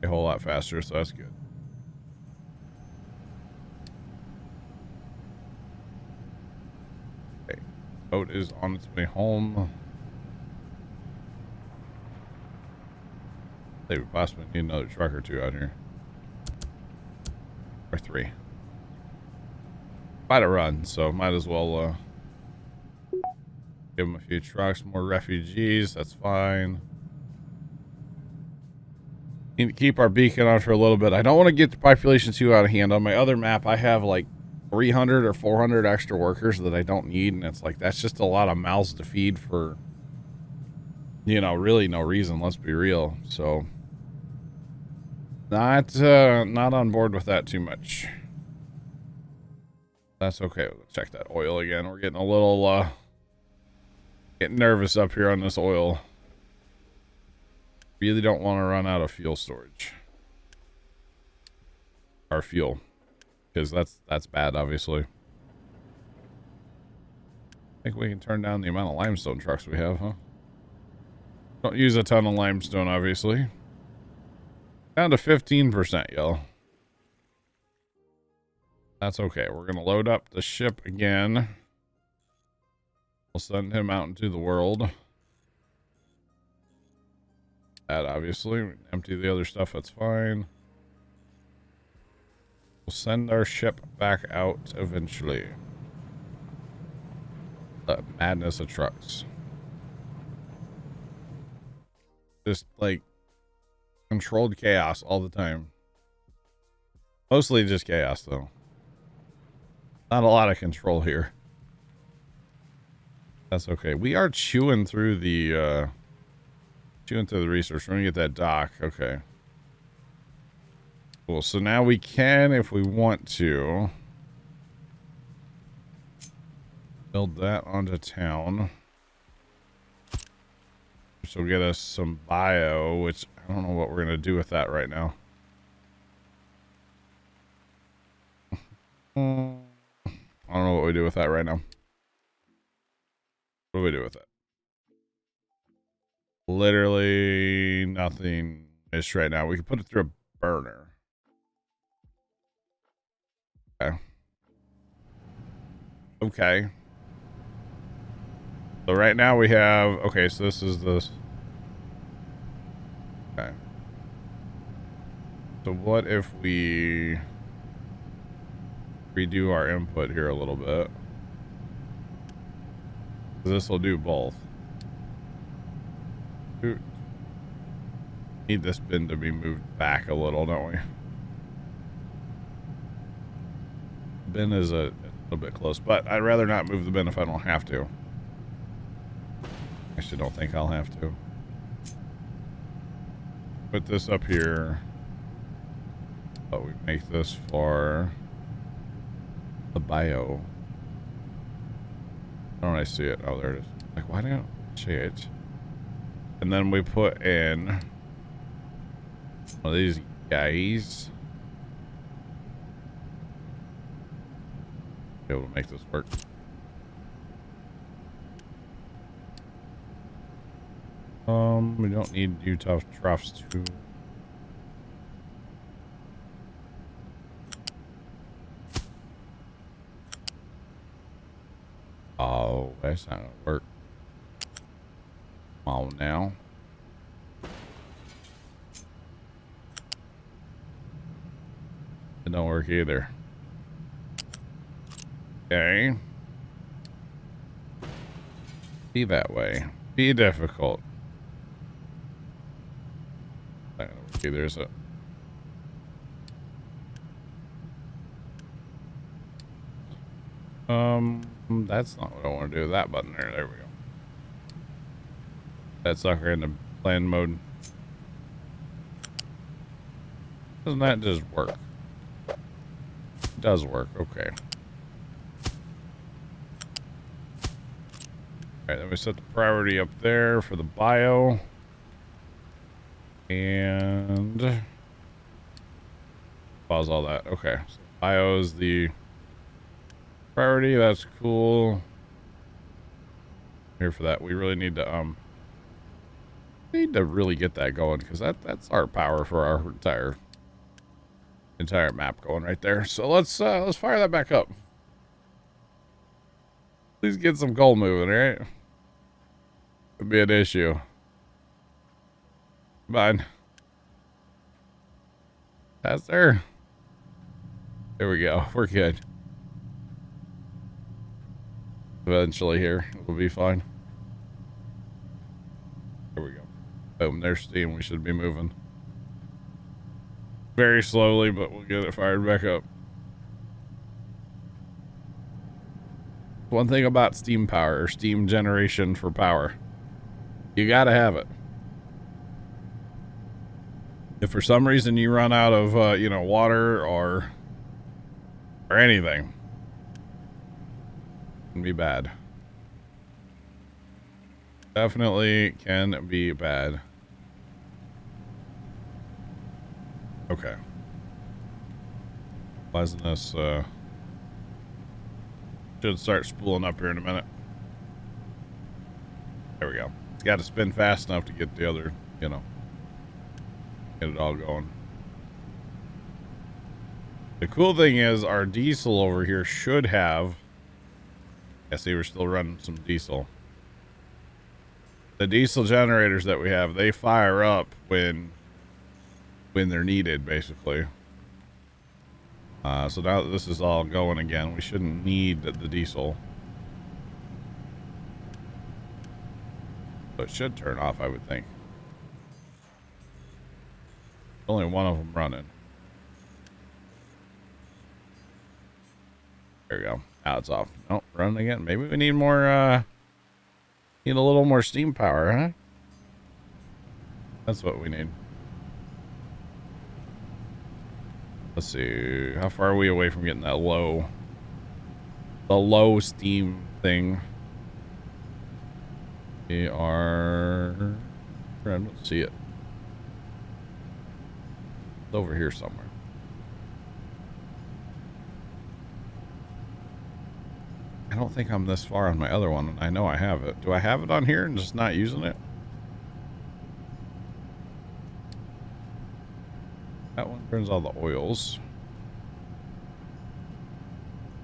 [SPEAKER 1] a whole lot faster, so that's good. Okay. Boat is on its way home. I think we possibly need another truck or two out here. Or 3. Quite a run, so might as well give them a few trucks, more refugees, that's fine. Need to keep our beacon on for a little bit. I don't want to get the population too out of hand. On my other map, I have like 300 or 400 extra workers that I don't need, and it's like, that's just a lot of mouths to feed for, you know, really no reason, let's be real. So, not on board with that too much. That's okay. Let's check that oil again. We're getting a little, getting nervous up here on this oil. Really don't want to run out of fuel storage. Our fuel. Because that's bad, obviously. I think we can turn down the amount of limestone trucks we have, huh? Don't use a ton of limestone, obviously. Down to 15%, y'all. That's okay. We're going to load up the ship again. We'll send him out into the world. That, obviously. Empty the other stuff, that's fine. We'll send our ship back out eventually. The madness of trucks. Just, like, controlled chaos all the time. Mostly just chaos, though. Not a lot of control here. That's okay. We are chewing through the research. We're gonna get that dock. Okay. Cool. So now we can, if we want to, build that onto town. which will get us some bio, which I don't know what we're going to do with that right now. I don't know what we do with that right now. What do we do with it? Literally nothing ish right now. We can put it through a burner. Okay. Okay. So right now we have, okay, so this is this. Okay. So what if we redo our input here a little bit? This will do both. Need this bin to be moved back a little, don't we? Bin is a little bit close, but I'd rather not move the bin if I don't have to. Actually, don't think I'll have to. Put this up here. But we make this for the bio. How don't I see it? Oh, there it is. Like, why don't I see it? And then we put in one of these guys. Be able to make this work. We don't need Utah troughs to. Oh, that's not gonna work. Come on now. It don't work either. Okay. Be that way. Be difficult. Not gonna work either, is it? That's not what I want to do. That button there. There we go. That sucker into plan mode. Doesn't that just work? It does work. Okay. Alright, then we set the priority up there for the bio. And pause all that. Okay. So bio is the priority. That's cool. Here for that. We really need to really get that going, because that's our power for our entire map going right there. So let's fire that back up. Please get some coal moving, all right? Could be an issue. Come on. That's there. There we go. We're good. Eventually here, it'll be fine. There we go. Boom, there's steam. We should be moving. Very slowly, but we'll get it fired back up. One thing about steam power, or steam generation for power, you gotta have it. If for some reason you run out of, you know, water or anything, it can be bad. Definitely can be bad. Okay. Why isn't this, should start spooling up here in a minute. There we go. It's got to spin fast enough to get the other, you know, get it all going. The cool thing is our diesel over here should have, I see we're still running some diesel. The diesel generators that we have, they fire up when they're needed, basically. So now that this is all going again, we shouldn't need the diesel. So it should turn off, I would think. Only one of them running. There we go. Now it's off. Nope, running again. Maybe we need more, need a little more steam power, huh? That's what we need. Let's see. How far are we away from getting that low? The low steam thing. We are I don't see it. It's over here somewhere. I don't think I'm this far on my other one. I know I have it. Do I have it on here and just not using it? That one turns all the oils.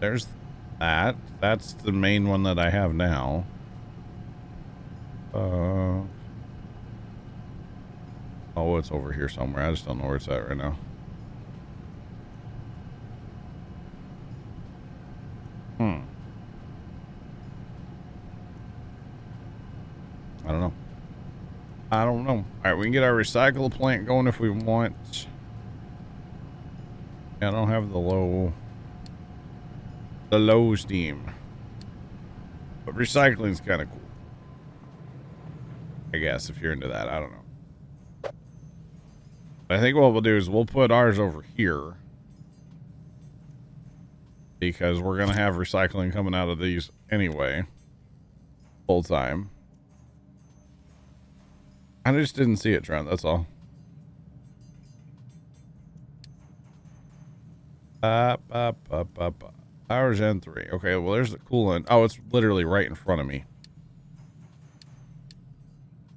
[SPEAKER 1] There's that. That's the main one that I have now. Oh, it's over here somewhere. I just don't know where it's at right now. I don't know. All right, we can get our recycle plant going if we want. I don't have the low steam, but recycling's kind of cool, I guess, if you're into that. I don't know. I think what we'll do is we'll put ours over here because we're gonna have recycling coming out of these anyway, full time. I just didn't see it, Trent. That's all. Power Gen 3. Okay, well, there's the coolant. Oh, it's literally right in front of me.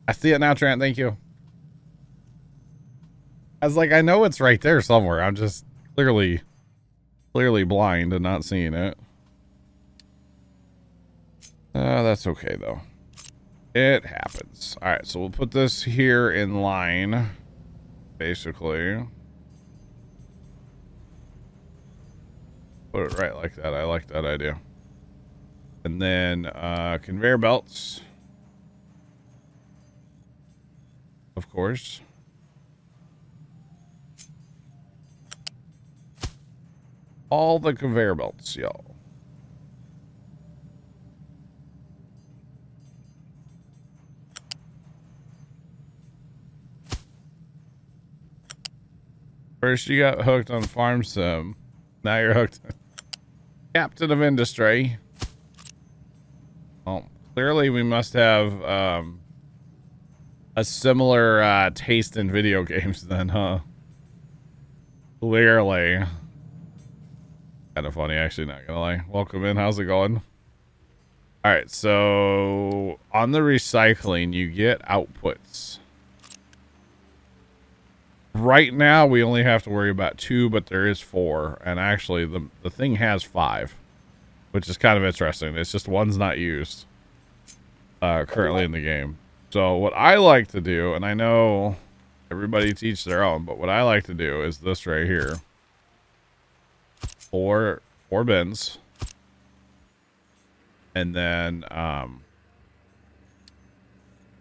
[SPEAKER 1] I see it now, Trent. Thank you. I was like, I know it's right there somewhere. I'm just clearly blind and not seeing it. That's okay, though. It happens. All right, so we'll put this here in line, basically. Put it right like that. I like that idea. And then conveyor belts, of course. All the conveyor belts, y'all. First you got hooked on Farm Sim. Now you're hooked. Captain of Industry. Well, clearly we must have a similar taste in video games then, huh? Clearly. Kind of funny, actually, not gonna lie. Welcome in. How's it going? All right, so on the recycling, you get outputs. Right now, we only have to worry about 2, but there is 4. And actually, the thing has 5, which is kind of interesting. It's just one's not used currently in the game. So what I like to do, and I know everybody teach their own, but what I like to do is this right here. 4 bins. And then, oh,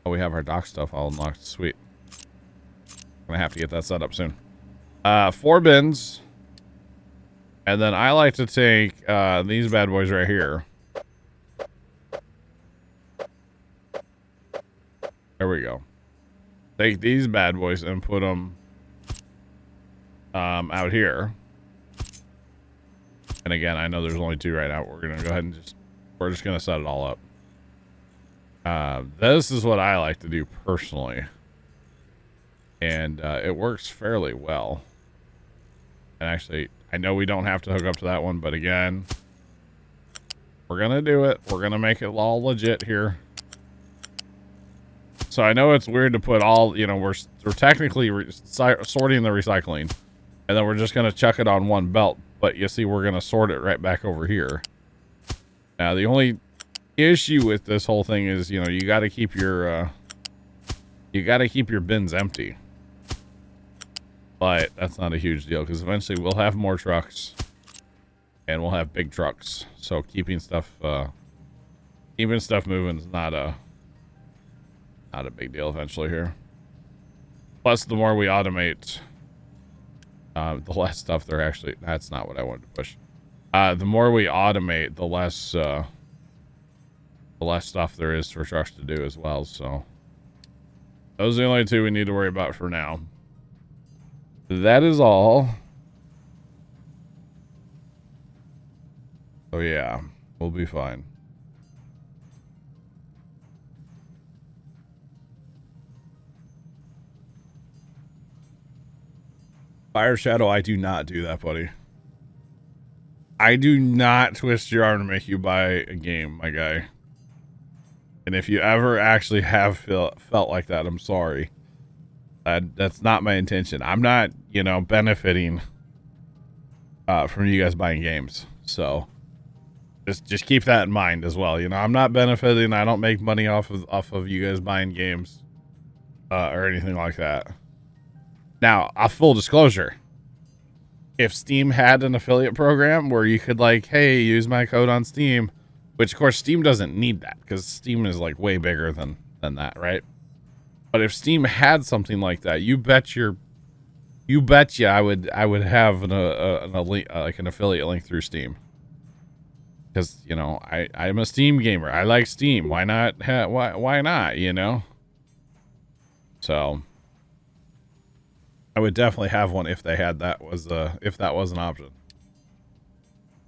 [SPEAKER 1] we have our dock stuff all unlocked. Sweet. Gonna have to get that set up soon. 4 bins. And then I like to take these bad boys right here. There we go. Take these bad boys and put them out here. And again, I know there's only 2 right now. We're gonna go ahead and we're just gonna set it all up. This is what I like to do personally. And it works fairly well. And actually, I know we don't have to hook up to that one, but again, we're gonna do it. We're gonna make it all legit here. So I know it's weird to put all, you know, we're technically sorting the recycling, and then we're just gonna chuck it on one belt. But you see, we're gonna sort it right back over here. Now, the only issue with this whole thing is, you know, you got to keep your bins empty. But that's not a huge deal because eventually we'll have more trucks, and we'll have big trucks. So keeping stuff moving is not a big deal eventually here. Plus, the more we automate, the less stuff there actually. That's not what I wanted to push. The more we automate, the less stuff there is for trucks to do as well. So those are the only 2 we need to worry about for now. That is all. Oh yeah, we'll be fine. Fire Shadow, I do not do that, buddy. I do not twist your arm to make you buy a game, my guy. And if you ever actually have felt like that, I'm sorry. That's not my intention. I'm not, you know, benefiting from you guys buying games. So just keep that in mind as well. You know, I'm not benefiting. I don't make money off of you guys buying games or anything like that. Now, a full disclosure. If Steam had an affiliate program where you could like, hey, use my code on Steam, which of course Steam doesn't need that because Steam is like way bigger than that, right? But if Steam had something like that, you betcha I would have an affiliate link through Steam. Because, you know, I'm a Steam gamer. I like Steam. Why not? Why not, you know? So I would definitely have one if they had that if that was an option.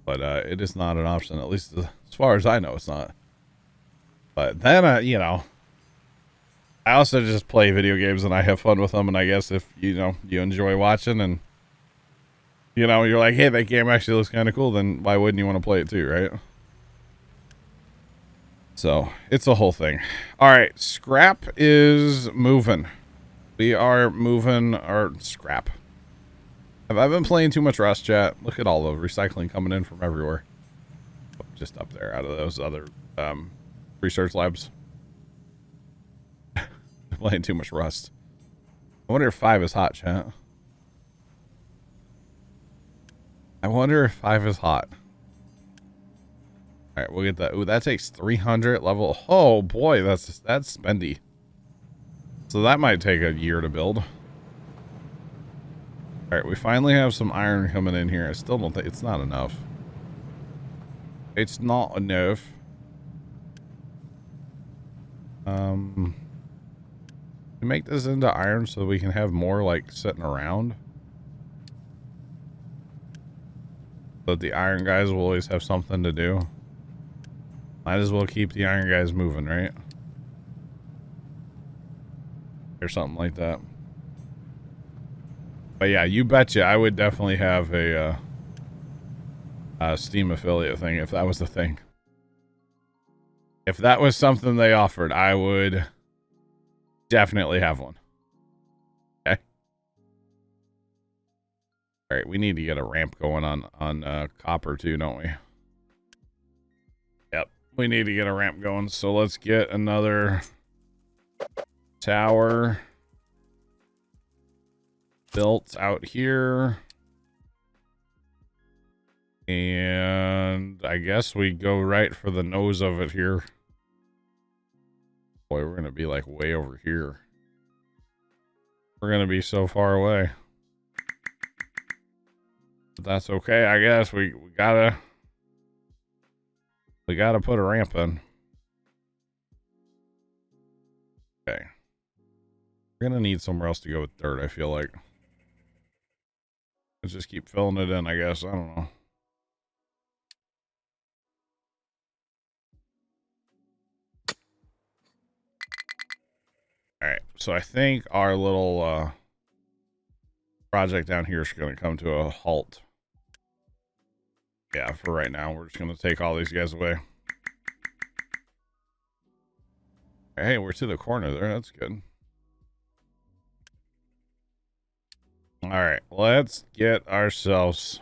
[SPEAKER 1] But it is not an option, at least as far as I know, it's not. But then, you know, I also just play video games and I have fun with them. And I guess if, you know, you enjoy watching and, you know, you're like, hey, that game actually looks kind of cool, then why wouldn't you want to play it too, right? So it's a whole thing. All right, scrap is moving. We are moving our scrap. Have I been playing too much Rust, chat? Look at all the recycling coming in from everywhere. Oh, just up there out of those other research labs. Playing too much Rust. I wonder if 5 is hot, chat. I wonder if 5 is hot. All right, we'll get that. Ooh, that takes 300 level. Oh boy, that's spendy. So that might take a year to build. All right, we finally have some iron coming in here. I still don't think it's not enough. It's not enough. We make this into iron so we can have more like sitting around. So the iron guys will always have something to do. Might as well keep the iron guys moving, right? Or something like that. But yeah, you betcha I would definitely have a Steam affiliate thing if that was the thing. If that was something they offered, I would definitely have one. Okay. All right, we need to get a ramp going on copper too, don't we? Yep, we need to get a ramp going. So let's get another tower built out here. And I guess we go right for the nose of it here. Boy, we're going to be like way over here. We're going to be so far away. But that's okay, I guess. We gotta put a ramp in. Okay. We're going to need somewhere else to go with dirt, I feel like. Let's just keep filling it in, I guess. I don't know. All right, so I think our little project down here is going to come to a halt. Yeah, for right now, we're just going to take all these guys away. Hey, we're to the corner there. That's good. All right, let's get ourselves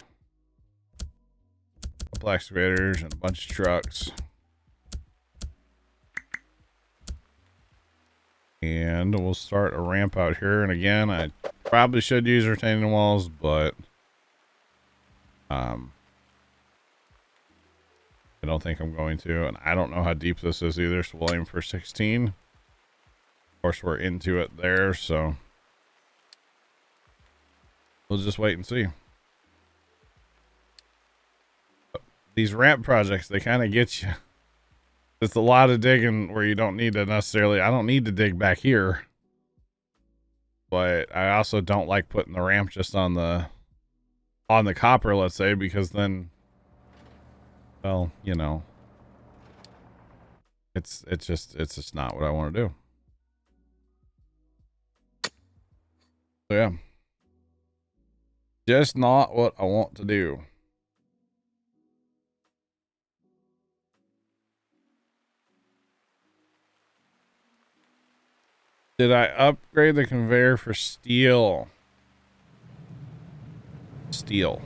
[SPEAKER 1] a couple excavators and a bunch of trucks. And we'll start a ramp out here. And again, I probably should use retaining walls, but I don't think I'm going to. And I don't know how deep this is either, so we'll aim for 16. Of course, we're into it there, so we'll just wait and see. These ramp projects, they kind of get you. It's a lot of digging where you don't need to necessarily, I don't need to dig back here. But I also don't like putting the ramp just on the copper, let's say, because then, well, you know, it's just not what I want to do. So yeah. Just not what I want to do. Did I upgrade the conveyor for steel? Steel.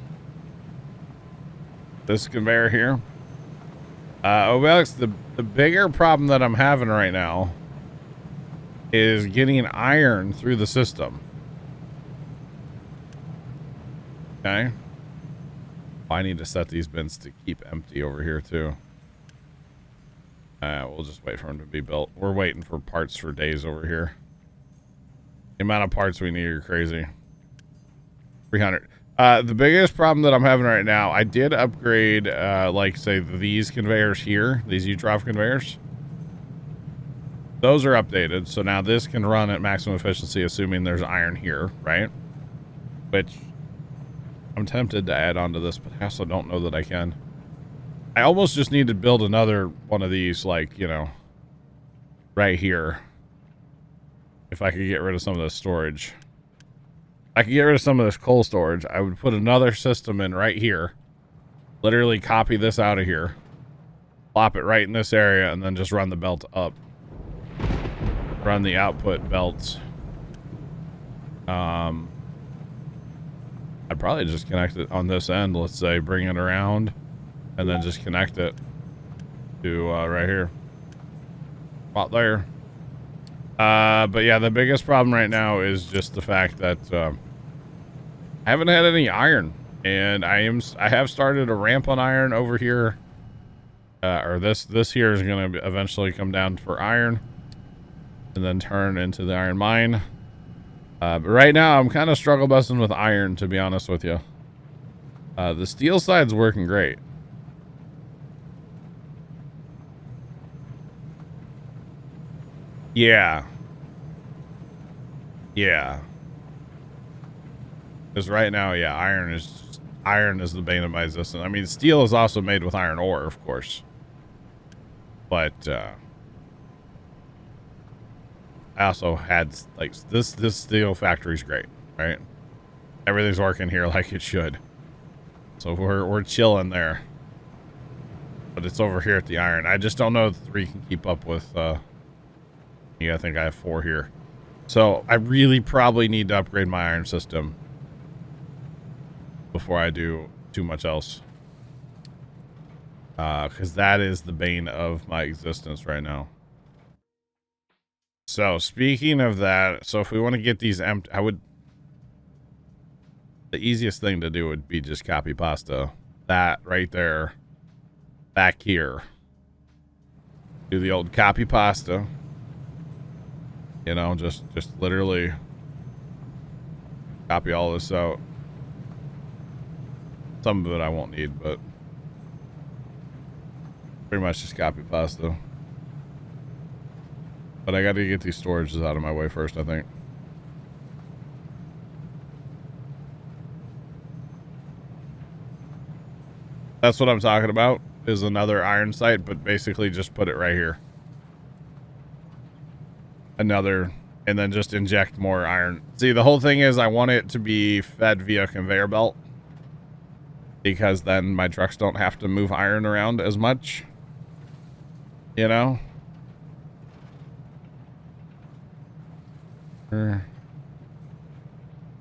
[SPEAKER 1] This conveyor here. Alex, the bigger problem that I'm having right now is getting iron through the system. Okay. I need to set these bins to keep empty over here too. We'll just wait for them to be built. We're waiting for parts for days over here. The amount of parts we need are crazy. 300. The biggest problem that I'm having right now, I did upgrade, like say these conveyors here, these U-Trough conveyors. Those are updated. So now this can run at maximum efficiency, assuming there's iron here, right? Which I'm tempted to add onto this, but I also don't know that I can. I almost just need to build another one of these, like, you know, right here. If I could get rid of some of this storage. I could get rid of some of this coal storage. I would put another system in right here. Literally copy this out of here. Plop it right in this area and then just run the belt up. Run the output belts. I'd probably just connect it on this end. Let's say bring it around and then just connect it to right here. About there. But yeah, the biggest problem right now is just the fact that I haven't had any iron, and I have started a ramp on iron over here. Or this here is going to eventually come down for iron, and then turn into the iron mine. But right now, I'm kind of struggle busting with iron, to be honest with you. The steel side's working great. Yeah. Yeah. Because right now, yeah, iron is the bane of my existence. I mean, steel is also made with iron ore, of course. But I also had like this steel factory's great, right? Everything's working here like it should. So we're chilling there. But it's over here at the iron. I just don't know if 3 can keep up with yeah, I think I have 4 here. So I really probably need to upgrade my iron system before I do too much else. Because that is the bane of my existence right now. So speaking of that, so if we want to get these empty, the easiest thing to do would be just copy pasta that right there back here. Do the old copy pasta. You know, just literally copy all this out. Some of it I won't need, but pretty much just copy pasta. But I got to get these storages out of my way first, I think. That's what I'm talking about, is another iron site, but basically just put it right here. Another, and then just inject more iron. See, the whole thing is I want it to be fed via conveyor belt, because then my trucks don't have to move iron around as much, you know.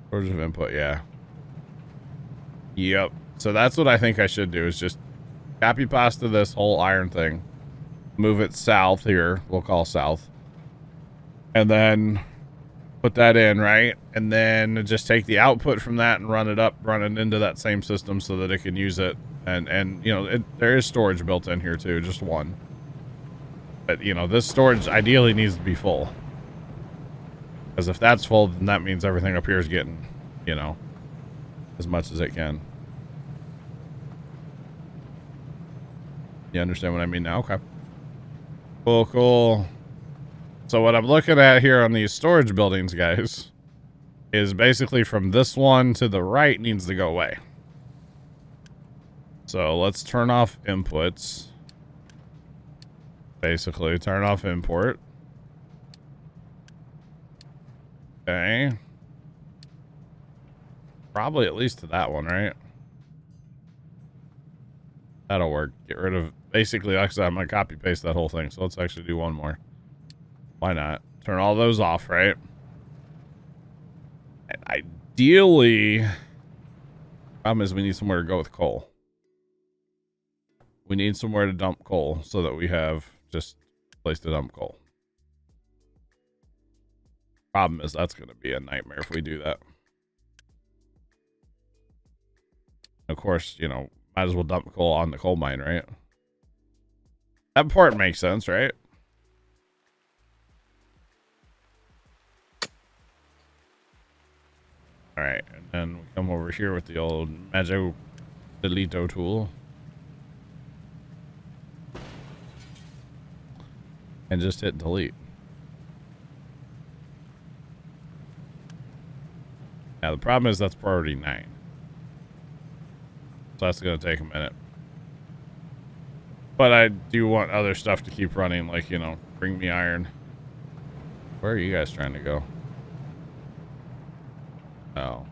[SPEAKER 1] Storage of input, yeah. Yep. So that's what I think I should do, is just copy pasta this whole iron thing, move it south here, we'll call south. And then put that in, right? And then just take the output from that and run it up, run it into that same system so that it can use it. And you know, there is storage built in here too, just one. But, you know, this storage ideally needs to be full. Because if that's full, then that means everything up here is getting, you know, as much as it can. You understand what I mean now? Okay. Cool, cool. So what I'm looking at here on these storage buildings, guys, is basically from this one to the right needs to go away. So let's turn off inputs. Basically, turn off import. Okay. probably at least to that one, right? That'll work. Get rid of, basically, like I said, I'm going to copy paste that whole thing. So let's actually do one more. Why not? Turn all those off, right? And ideally, problem is we need somewhere to go with coal. We need somewhere to dump coal so that we have just a place to dump coal. Problem is that's going to be a nightmare if we do that. Of course, you know, might as well dump coal on the coal mine, right? That part makes sense, right? All right, and then we come over here with the old Magio Delito tool. And just hit delete. Now the problem is that's priority 9. So that's going to take a minute. But I do want other stuff to keep running, like, you know, bring me iron. Where are you guys trying to go? Oh.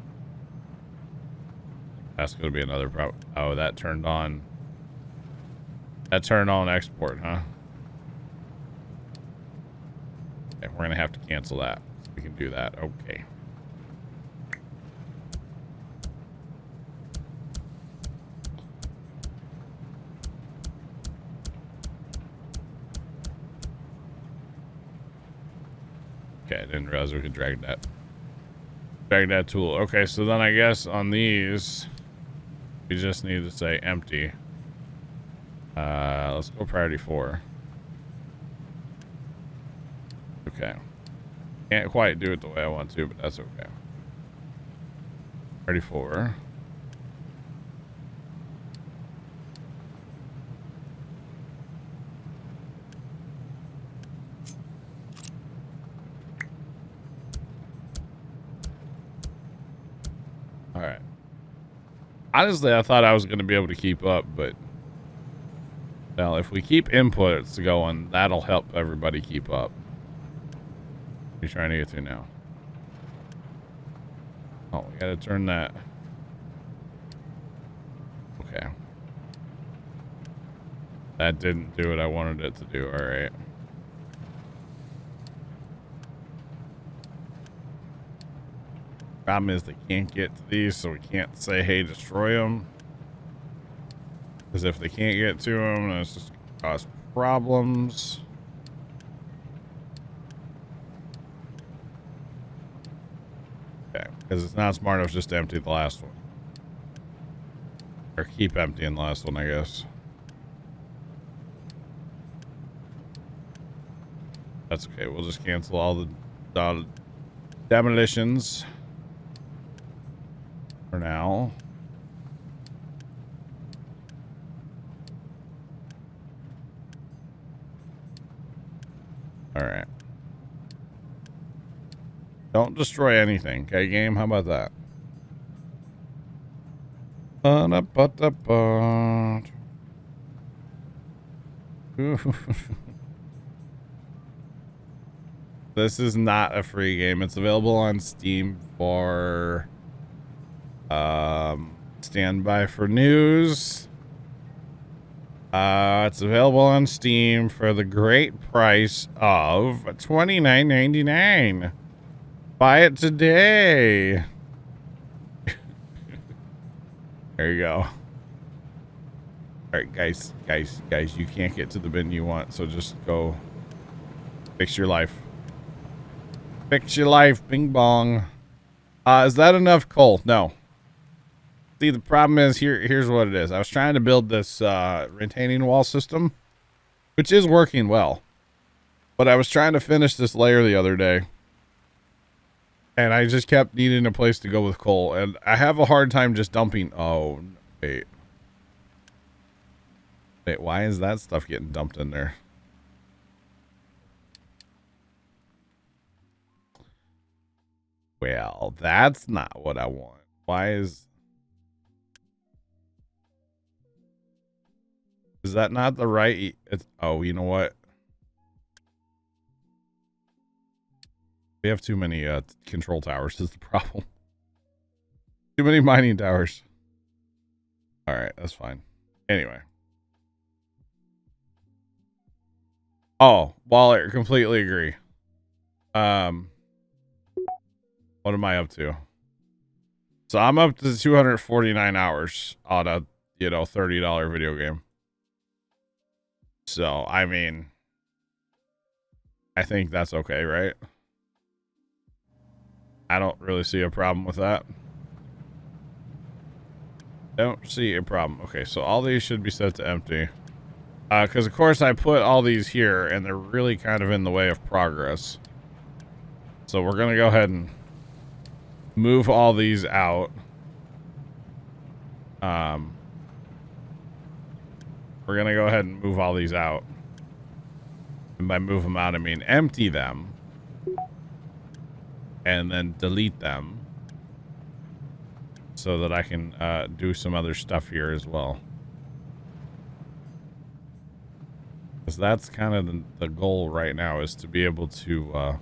[SPEAKER 1] That's going to be another problem. Oh, that turned on. That turned on export, huh? Okay, we're going to have to cancel that. So we can do that. Okay. Okay, I didn't realize we could drag that tool. Okay, so then I guess on these, we just need to say empty. Let's go priority 4. Okay. Can't quite do it the way I want to, but that's okay. Priority 4. All right. Honestly, I thought I was going to be able to keep up, but well, if we keep inputs going, that'll help everybody keep up. What are you trying to get through now? Oh, we got to turn that. Okay. That didn't do what I wanted it to do. All right. Problem is they can't get to these, so we can't say, hey, destroy them. Because if they can't get to them, then it's just going to cause problems. Okay, because it's not smart enough just to empty the last one. Or keep emptying the last one, I guess. That's okay. We'll just cancel all the demolitions for now. All right. Don't destroy anything, okay, game? How about that? This is not a free game. It's available on Steam for standby for news. It's available on Steam for the great price of $29.99. Buy it today. There you go. All right, guys, you can't get to the bin you want, so just go fix your life. Fix your life, bing bong. Is that enough coal? No. See, the problem is here's what it is. I was trying to build this retaining wall system, which is working well. But I was trying to finish this layer the other day. And I just kept needing a place to go with coal. And I have a hard time just dumping. Oh, wait. Wait, why is that stuff getting dumped in there? Well, that's not what I want. Why is that not the right? Oh, you know what? We have too many control towers is the problem. Too many mining towers. All right, that's fine. Anyway. Oh, Waller, completely agree. What am I up to? So I'm up to 249 hours on a, you know, $30 video game. So, I mean, I think that's okay, right? I don't really see a problem with that. Don't see a problem. Okay, so all these should be set to empty. Because, of course, I put all these here, and they're really kind of in the way of progress. So we're going to go ahead and move all these out. We're going to go ahead and move all these out. And by move them out, I mean empty them. And then delete them. So that I can do some other stuff here as well. Because that's kind of the goal right now, is to be able to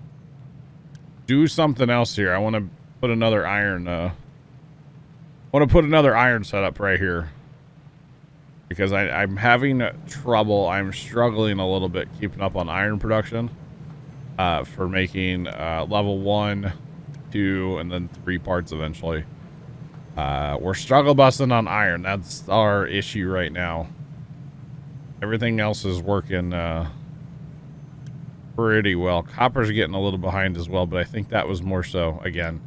[SPEAKER 1] do something else here. I want to put another iron setup right here. Because I'm having trouble. I'm struggling a little bit keeping up on iron production. For making level 1, 2, and then 3 parts eventually. We're struggle busting on iron. That's our issue right now. Everything else is working pretty well. Copper's getting a little behind as well, but I think that was more so, again,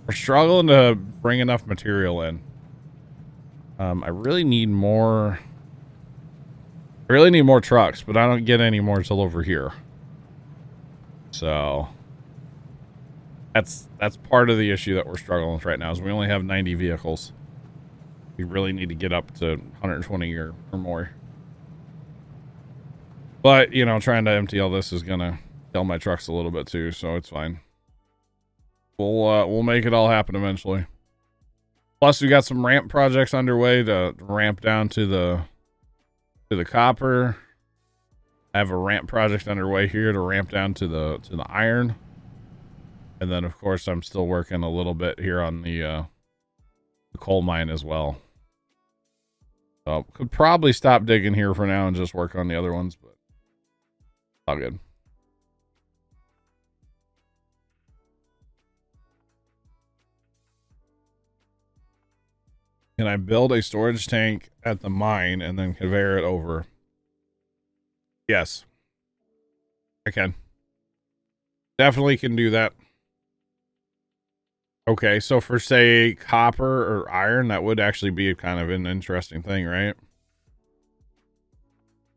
[SPEAKER 1] we're struggling to bring enough material in. I really need more trucks, but I don't get any more till over here. So that's part of the issue that we're struggling with right now, is we only have 90 vehicles. We really need to get up to 120 or more. But, you know, trying to empty all this is gonna kill my trucks a little bit too, so it's fine. We'll make it all happen eventually. Plus, we got some ramp projects underway to ramp down to the copper. I have a ramp project underway here to ramp down to the iron. And then, of course, I'm still working a little bit here on the coal mine as well. So, could probably stop digging here for now and just work on the other ones, but all good. Can I build a storage tank at the mine and then conveyor it over? Yes. I can. Definitely can do that. Okay, so for, say, copper or iron, that would actually be kind of an interesting thing, right?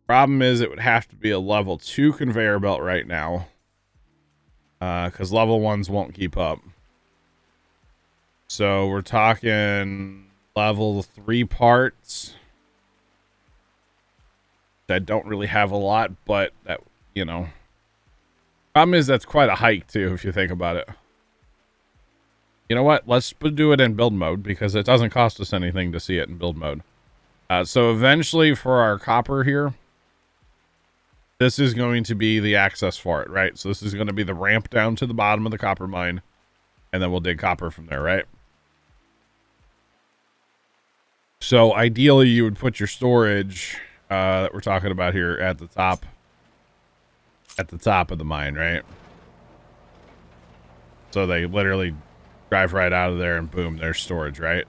[SPEAKER 1] Problem is, it would have to be a level 2 conveyor belt right now. Because level 1s won't keep up. So we're talking level 3 parts. I don't really have a lot, but that, you know. Problem is, that's quite a hike too, if you think about it. You know what? Let's do it in build mode, because it doesn't cost us anything to see it in build mode. So eventually, for our copper here, this is going to be the access for it, right? So this is going to be the ramp down to the bottom of the copper mine, and then we'll dig copper from there, right? So ideally, you would put your storage that we're talking about here at the top of the mine, right? So they literally drive right out of there and boom, there's storage, right?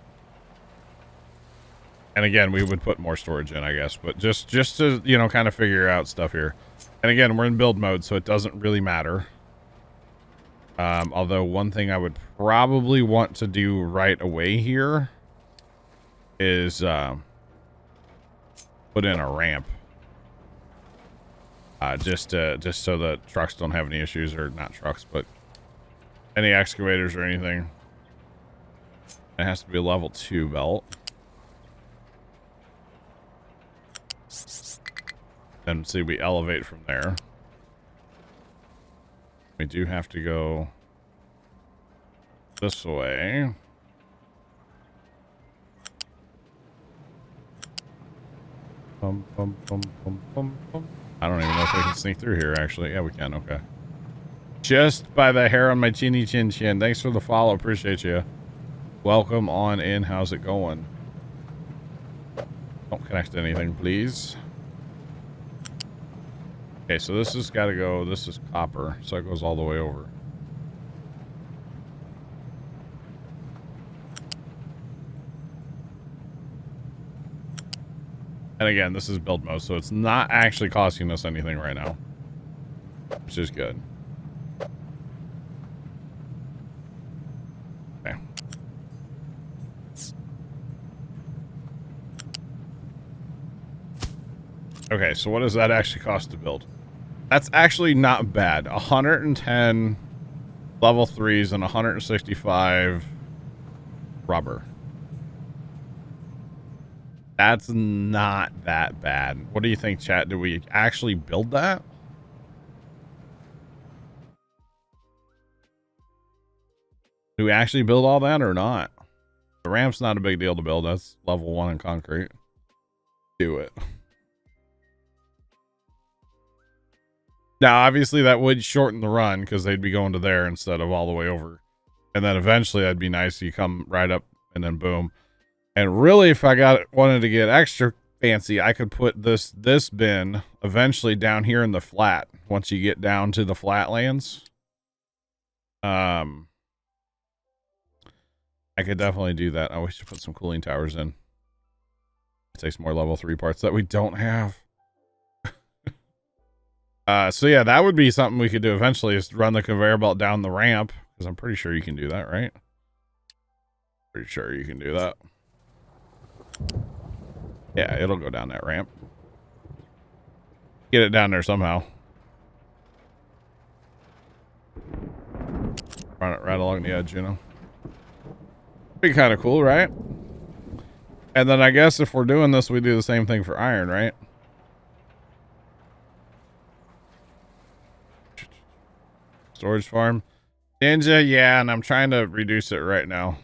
[SPEAKER 1] And again, we would put more storage in, I guess, but just to, you know, kind of figure out stuff here. And again, we're in build mode, so it doesn't really matter. Although one thing I would probably want to do right away here is put in a ramp. Just so the trucks don't have any issues, or not trucks, but any excavators or anything. It has to be a level 2 belt. Then see, we elevate from there. We do have to go this way. Bum, bum, bum, bum, bum, bum. I don't even know if we can sneak through here, actually. Yeah, we can. Okay. Just by the hair on my chinny chin chin. Thanks for the follow. Appreciate you. Welcome on in. How's it going? Don't connect to anything, please. Okay, so this has got to go. This is copper, so it goes all the way over. And again, this is build mode, so it's not actually costing us anything right now, which is good. Okay. Okay, so what does that actually cost to build? That's actually not bad. 110 level 3s and 165 rubber. That's not that bad. What do you think, chat? Do we actually build that? Do we actually build all that or not? The ramp's not a big deal to build. That's level 1 in concrete. Do it. Now, obviously, that would shorten the run because they'd be going to there instead of all the way over. And then eventually, that'd be nice. You come right up and then boom. And really, if I wanted to get extra fancy, I could put this bin eventually down here in the flat. Once you get down to the flatlands, I could definitely do that. I wish to put some cooling towers in. It takes more level 3 parts that we don't have. So yeah, that would be something we could do eventually, is run the conveyor belt down the ramp, because I'm pretty sure you can do that, right? Pretty sure you can do that. Yeah, it'll go down that ramp. Get it down there somehow. Run it right along the edge, you know. Be kind of cool, right? And then I guess if we're doing this, we do the same thing for iron, right? Storage farm. Ninja, yeah, and I'm trying to reduce it right now.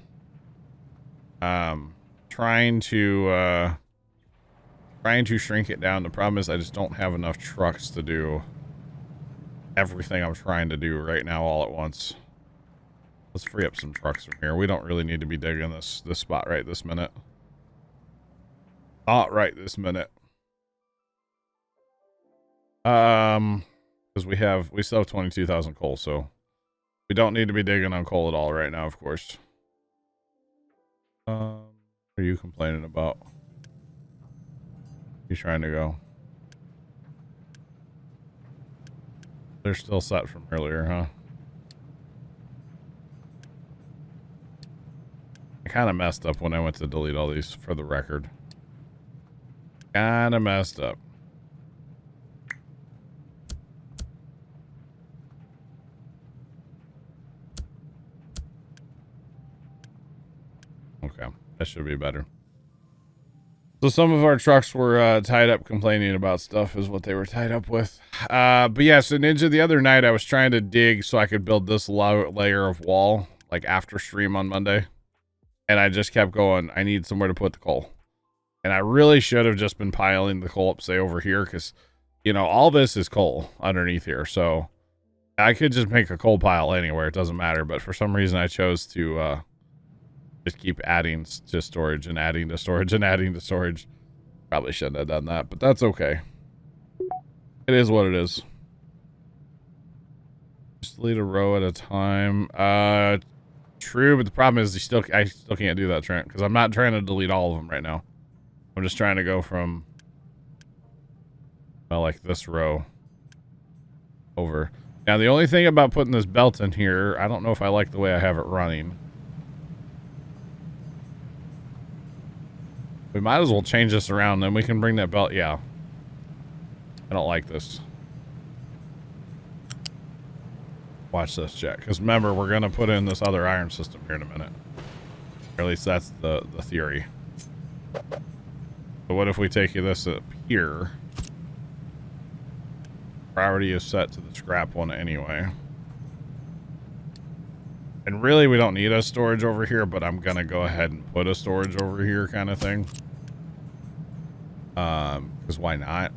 [SPEAKER 1] Trying to shrink it down. The problem is I just don't have enough trucks to do everything I'm trying to do right now all at once. Let's free up some trucks from here. We don't really need to be digging this spot right this minute. Not right this minute. Because we still have 22,000 coal, so we don't need to be digging on coal at all right now, of course. What are you complaining about? You trying to go? They're still set from earlier, huh? I kind of messed up when I went to delete all these, for the record. Kind of messed up. Okay, that should be better. So some of our trucks were tied up complaining about stuff is what they were tied up with. But yeah, so Ninja, the other night I was trying to dig so I could build this layer of wall, like after stream on Monday. And I just kept going, I need somewhere to put the coal. And I really should have just been piling the coal up, say, over here, because, you know, all this is coal underneath here. So I could just make a coal pile anywhere. It doesn't matter. But for some reason, I chose to just keep adding to storage and adding to storage and adding to storage. Probably shouldn't have done that, but that's okay. It is what it is. Just delete a row at a time. True, but the problem is I still can't do that, Trent, because I'm not trying to delete all of them right now. I'm just trying to go from, well, like this row over. Now, the only thing about putting this belt in here, I don't know if I like the way I have it running. We might as well change this around, then we can bring that belt. Yeah. I don't like this. Watch this, Jack. Because remember, we're going to put in this other iron system here in a minute. Or at least that's the theory. So what if we take this up here? Priority is set to the scrap one anyway. And really, we don't need a storage over here, but I'm going to go ahead and put a storage over here kind of thing. Because why not?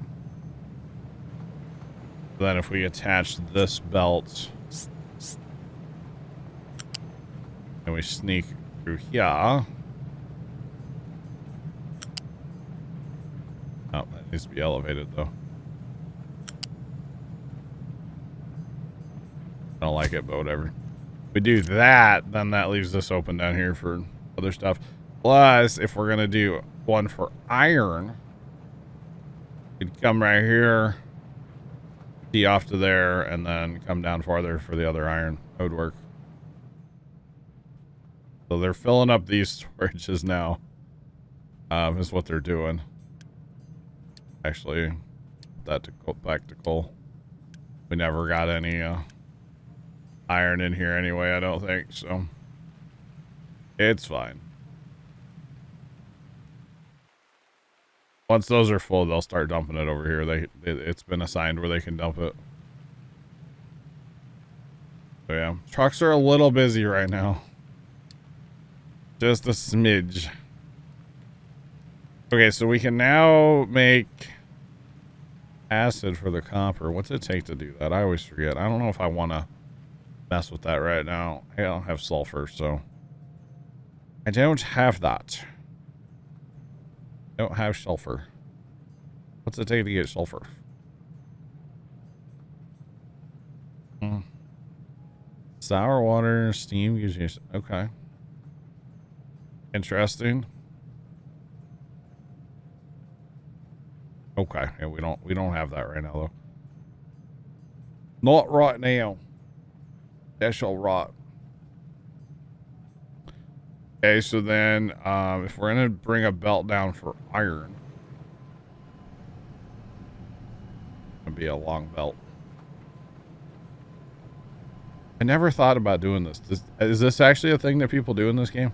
[SPEAKER 1] Then if we attach this belt and we sneak through here. Oh, that needs to be elevated though. I don't like it, but whatever. We do that, then that leaves this open down here for other stuff. Plus, if we're gonna do one for iron, we'd come right here, tee off to there, and then come down farther for the other iron. That would work. So they're filling up these storages now. Is what they're doing. Actually, put that to go back to coal. We never got any iron in here anyway, I don't think, so it's fine. Once those are full, they'll start dumping it over here. It's been assigned where they can dump it. So yeah, trucks are a little busy right now. Just a smidge. Okay, so we can now make acid for the copper. What's it take to do that? I always forget. I don't know if I want to mess with that right now. I don't have sulfur, so I don't have that. I don't have sulfur. What's it take to get sulfur? Sour water, steam gives you... Okay. Interesting. Okay, yeah, we don't have that right now though. Not right now. That's all right. Okay, so then if we're gonna bring a belt down for iron, it'd be a long belt. I never thought about doing this. Is this actually a thing that people do in this game?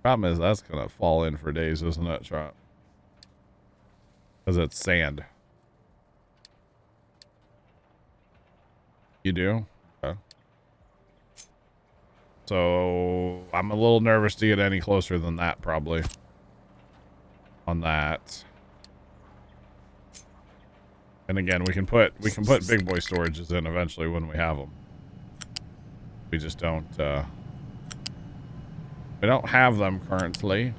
[SPEAKER 1] Problem is that's gonna fall in for days, isn't it, Trot? Because it's sand. You do? Okay. So I'm a little nervous to get any closer than that, probably. On that. And again, we can put big boy storages in eventually when we have them. We just don't we don't have them currently.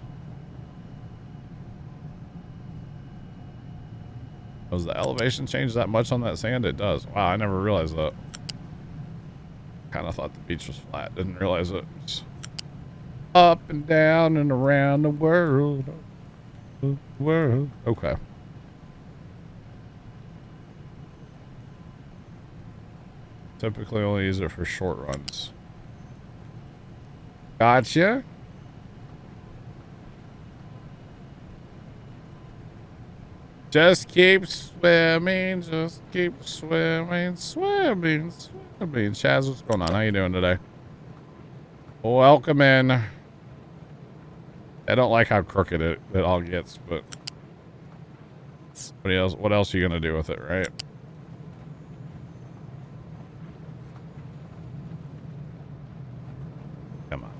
[SPEAKER 1] Does the elevation change that much on that sand? It does. Wow, I never realized that. Kind of thought the beach was flat. Didn't realize it was up and down and around the world. Okay. Typically only use it for short runs. Gotcha. Just keep swimming, just keep swimming, swimming, swimming. Chaz, what's going on? How you doing today? Welcome in. I don't like how crooked it all gets, but what else are you gonna do with it, right? Come on.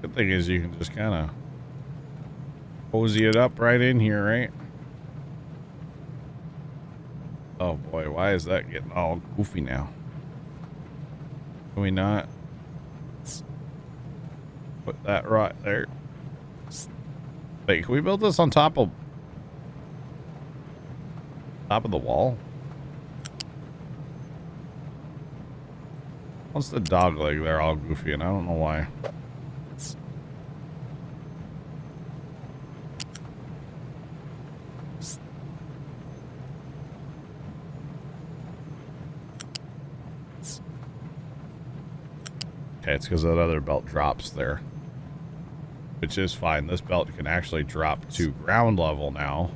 [SPEAKER 1] Good thing is you can just kind of cozy it up right in here, right? Oh boy, why is that getting all goofy now? Can we not put that right there? Wait, can we build this on top of the wall? What's the dog leg there all goofy, and I don't know why. Okay, it's because that other belt drops there. Which is fine. This belt can actually drop to ground level now.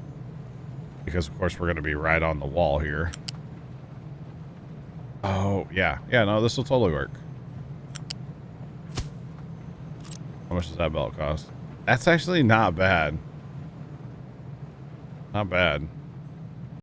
[SPEAKER 1] Because, of course, we're going to be right on the wall here. Oh, yeah. Yeah, no, this will totally work. How much does that belt cost? That's actually not bad. Not bad.